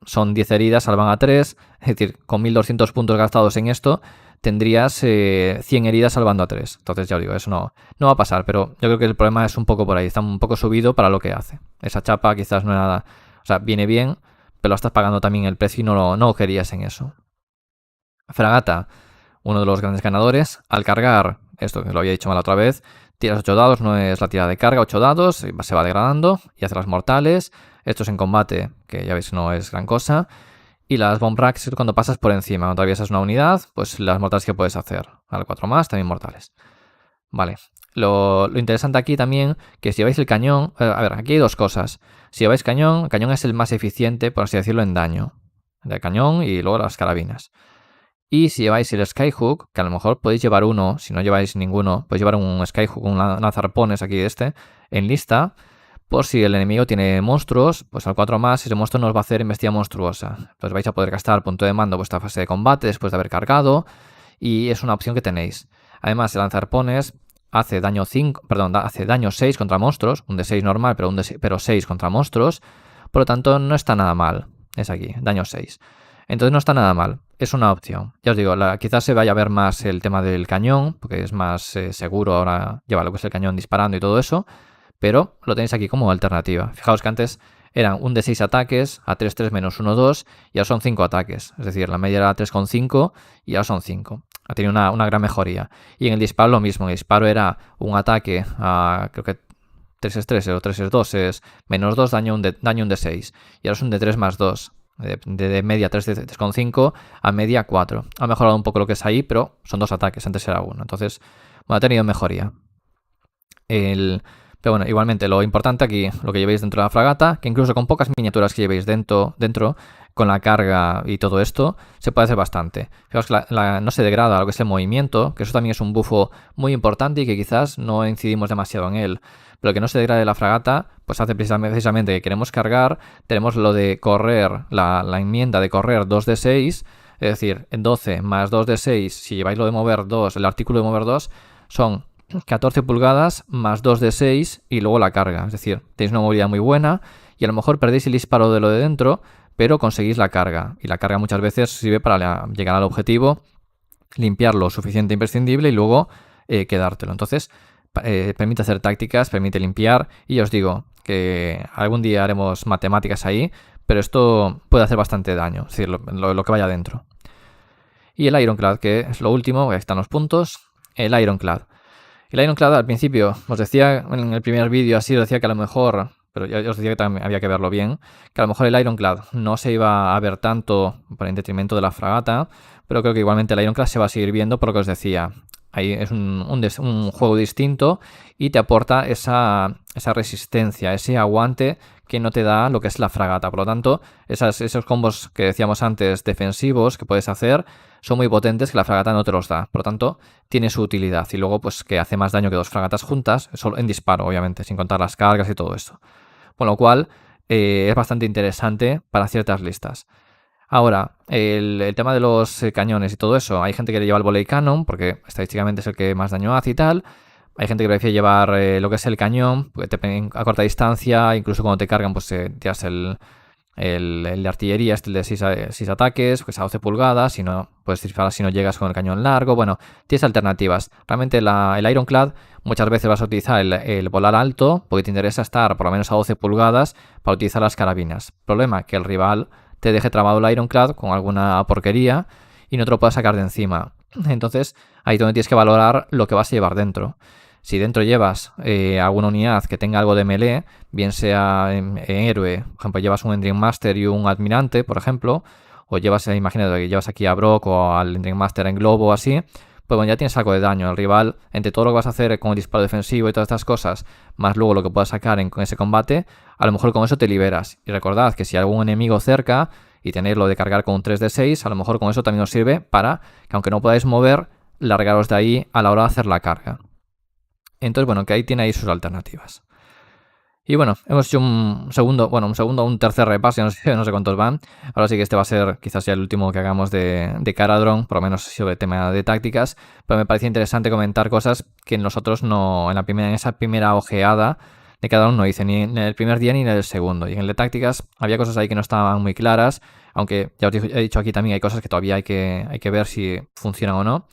son 10 heridas, salvan a 3, es decir, con 1200 puntos gastados en esto, tendrías 100 heridas salvando a 3. Entonces ya os digo, eso no va a pasar, pero yo creo que el problema es un poco por ahí, está un poco subido para lo que hace. Esa chapa quizás no es nada, o sea, viene bien, pero estás pagando también el precio y no querías en eso. Fragata, uno de los grandes ganadores, al cargar, esto que lo había dicho mal otra vez, tiras 8 dados, no es la tirada de carga, 8 dados, se va degradando y hace las mortales. Esto es en combate, que ya veis no es gran cosa. Y las bomb racks cuando pasas por encima, cuando atraviesas una unidad, pues las mortales que puedes hacer. Al 4 más, también mortales. Vale. Lo interesante aquí también, que si lleváis el cañón... a ver, aquí hay 2 cosas. Si lleváis cañón, el cañón es el más eficiente, por así decirlo, en daño. El cañón y luego las carabinas. Y si lleváis el Skyhook, que a lo mejor podéis llevar uno, si no lleváis ninguno, podéis llevar un Skyhook, un lanzarpones aquí en lista, por si el enemigo tiene monstruos, pues al 4 más ese monstruo nos va a hacer embestida monstruosa. Entonces vais a poder gastar punto de mando vuestra fase de combate después de haber cargado, y es una opción que tenéis. Además, el lanzarpones hace daño 6 contra monstruos, un de 6 normal, pero 6 contra monstruos, por lo tanto no está nada mal. Es aquí, daño 6. Entonces no está nada mal, es una opción. Ya os digo, quizás se vaya a ver más el tema del cañón, porque es más seguro ahora llevar lo que es el cañón disparando y todo eso, pero lo tenéis aquí como alternativa. Fijaos que antes eran un de 6 ataques a 3-3 menos 1-2 y ahora son 5 ataques. Es decir, la media era 3,5 y ahora son 5. Ha tenido una gran mejoría. Y en el disparo lo mismo. En el disparo era un ataque a, creo que 3-3 o 3-2 es menos 2 daño un de 6. Y ahora es un de 3 más 2. De media 3,5 a media 4. Ha mejorado un poco lo que es ahí, pero son 2 ataques, antes era 1. Entonces, bueno, ha tenido mejoría. Pero bueno, igualmente lo importante aquí, lo que llevéis dentro de la fragata, que incluso con pocas miniaturas que llevéis dentro con la carga y todo esto, se puede hacer bastante. Fijaos que no se degrada lo que es el movimiento, que eso también es un bufo muy importante y que quizás no incidimos demasiado en él. Pero que no se degrade la fragata, pues hace precisamente que queremos cargar, tenemos lo de correr, la enmienda de correr 2 de 6, es decir, 12 más 2 de 6, si lleváis lo de mover 2, el artículo de mover 2, son 14 pulgadas más 2 de 6 y luego la carga. Es decir, tenéis una movilidad muy buena y a lo mejor perdéis el disparo de lo de dentro, pero conseguís la carga. Y la carga muchas veces sirve para llegar al objetivo, limpiar lo suficiente e imprescindible y luego quedártelo. Entonces, permite hacer tácticas, permite limpiar y os digo que algún día haremos matemáticas ahí, pero esto puede hacer bastante daño, es decir, lo que vaya dentro. Y el Ironclad, que es lo último, ahí están los puntos. El Ironclad. El Ironclad al principio, os decía en el primer vídeo así, os decía que a lo mejor, pero ya os decía que también había que verlo bien, que a lo mejor el Ironclad no se iba a ver tanto por en detrimento de la fragata, pero creo que igualmente el Ironclad se va a seguir viendo por lo que os decía. Ahí es un juego distinto y te aporta esa resistencia, ese aguante que no te da lo que es la fragata. Por lo tanto, esos combos que decíamos antes defensivos que puedes hacer son muy potentes que la fragata no te los da. Por lo tanto, tiene su utilidad. Y luego, pues que hace más daño que 2 fragatas juntas, solo en disparo, obviamente, sin contar las cargas y todo eso. Con lo cual, es bastante interesante para ciertas listas. Ahora, el tema de los cañones y todo eso, hay gente que le lleva el volley cannon porque estadísticamente es el que más daño hace y tal. Hay gente que prefiere llevar lo que es el cañón, porque te pegan a corta distancia, incluso cuando te cargan, pues tiras el de artillería, el de 6 ataques, pues a 12 pulgadas, si no, puedes disparar si no llegas con el cañón largo. Bueno, tienes alternativas. Realmente el Ironclad muchas veces vas a utilizar el volar alto, porque te interesa estar por lo menos a 12 pulgadas para utilizar las carabinas. Problema, que el rival te deje trabado el Ironclad con alguna porquería y no te lo puedas sacar de encima. Entonces, ahí es donde tienes que valorar lo que vas a llevar dentro. Si dentro llevas alguna unidad que tenga algo de melee, bien sea en héroe, por ejemplo, llevas un Endring Master y un Admirante, por ejemplo, o llevas, imagínate que llevas aquí a Brock o al Endring Master en globo o así, pues bueno, ya tienes algo de daño. El rival, entre todo lo que vas a hacer con el disparo defensivo y todas estas cosas, más luego lo que puedas sacar con ese combate, a lo mejor con eso te liberas. Y recordad que si hay algún enemigo cerca y tenerlo de cargar con un 3 de 6, a lo mejor con eso también os sirve para que aunque no podáis mover, largaros de ahí a la hora de hacer la carga. Entonces, bueno, que ahí tiene ahí sus alternativas. Y bueno, hemos hecho un tercer repaso, no sé cuántos van. Ahora sí que este va a ser quizás ya el último que hagamos de Caradron, por lo menos sobre el tema de tácticas. Pero me parece interesante comentar cosas que nosotros no, en esa primera ojeada de Caradron no hice, ni en el primer día ni en el segundo. Y en el de tácticas había cosas ahí que no estaban muy claras, aunque ya os he dicho aquí también hay cosas que todavía hay que ver si funcionan o no.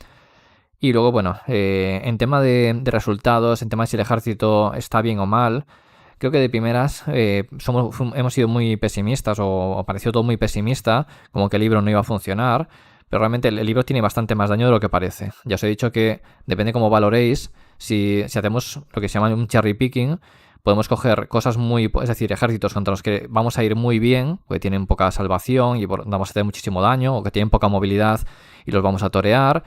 Y luego, bueno, en tema de resultados, en tema de si el ejército está bien o mal, creo que de primeras hemos sido muy pesimistas o pareció todo muy pesimista, como que el libro no iba a funcionar, pero realmente el libro tiene bastante más daño de lo que parece. Ya os he dicho que depende cómo valoréis, si hacemos lo que se llama un cherry picking, podemos coger cosas es decir, ejércitos contra los que vamos a ir muy bien, porque tienen poca salvación y vamos a hacer muchísimo daño, o que tienen poca movilidad y los vamos a torear.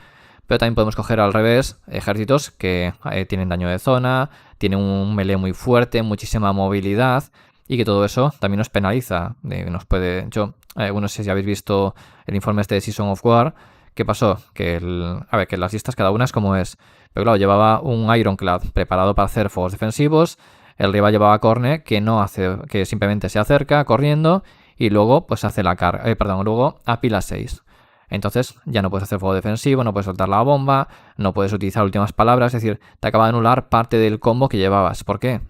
Pero también podemos coger al revés ejércitos que tienen daño de zona, tienen un melee muy fuerte, muchísima movilidad y que todo eso también nos penaliza. No sé si habéis visto el informe de Season of War. ¿Qué pasó? Que las listas cada una es como es. Pero claro, llevaba un Ironclad preparado para hacer fuegos defensivos. El rival llevaba Corne que simplemente se acerca corriendo y luego pues hace la carga. Luego apila 6. Entonces ya no puedes hacer fuego defensivo, no puedes soltar la bomba, no puedes utilizar últimas palabras, es decir, te acaba de anular parte del combo que llevabas. ¿Por qué?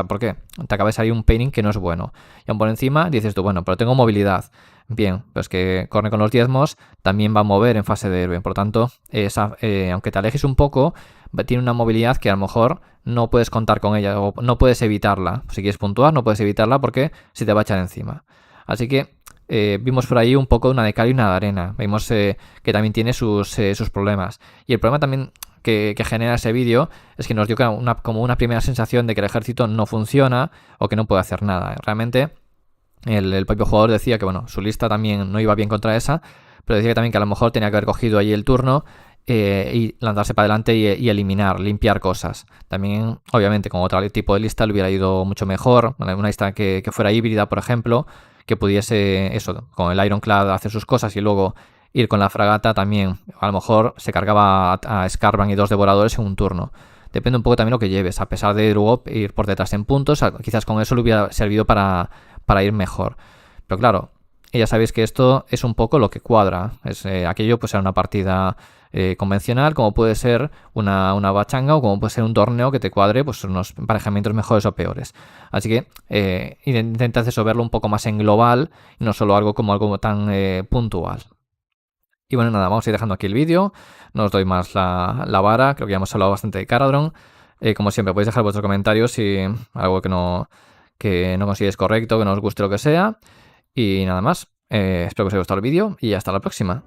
¿Por qué? Te acaba de salir un pairing que no es bueno. Y aún por encima dices tú, bueno, pero tengo movilidad. Bien, pues que Corne con los diezmos también va a mover en fase de héroe. Por lo tanto, aunque te alejes un poco, tiene una movilidad que a lo mejor no puedes contar con ella o no puedes evitarla. Si quieres puntuar, no puedes evitarla porque se te va a echar encima. Así que vimos por ahí un poco una de cal y una de arena. Vimos que también tiene sus problemas. Y el problema también que genera ese vídeo es que nos dio como una primera sensación de que el ejército no funciona o que no puede hacer nada. Realmente el propio jugador decía que bueno, su lista también no iba bien contra esa, pero decía que también que a lo mejor tenía que haber cogido ahí el turno y lanzarse para adelante y limpiar cosas. También, obviamente, con otro tipo de lista le hubiera ido mucho mejor. Una lista que fuera híbrida, por ejemplo, que pudiese, eso, con el Ironclad hacer sus cosas y luego ir con la fragata también. A lo mejor se cargaba a Scarbrand y 2 devoradores en un turno. Depende un poco también lo que lleves. A pesar de luego ir por detrás en puntos, quizás con eso le hubiera servido para ir mejor. Pero claro, ya sabéis que esto es un poco lo que cuadra. Aquello pues era una partida convencional, como puede ser una bachanga o como puede ser un torneo que te cuadre pues unos emparejamientos mejores o peores. Así que intentad eso, verlo un poco más en global y no solo algo tan puntual. Y bueno, nada, vamos a ir dejando aquí el vídeo. No os doy más la vara, creo que ya hemos hablado bastante de Caradron. Como siempre, podéis dejar vuestros comentarios si algo que no consideréis correcto, que no os guste lo que sea. Y nada más, espero que os haya gustado el vídeo y hasta la próxima.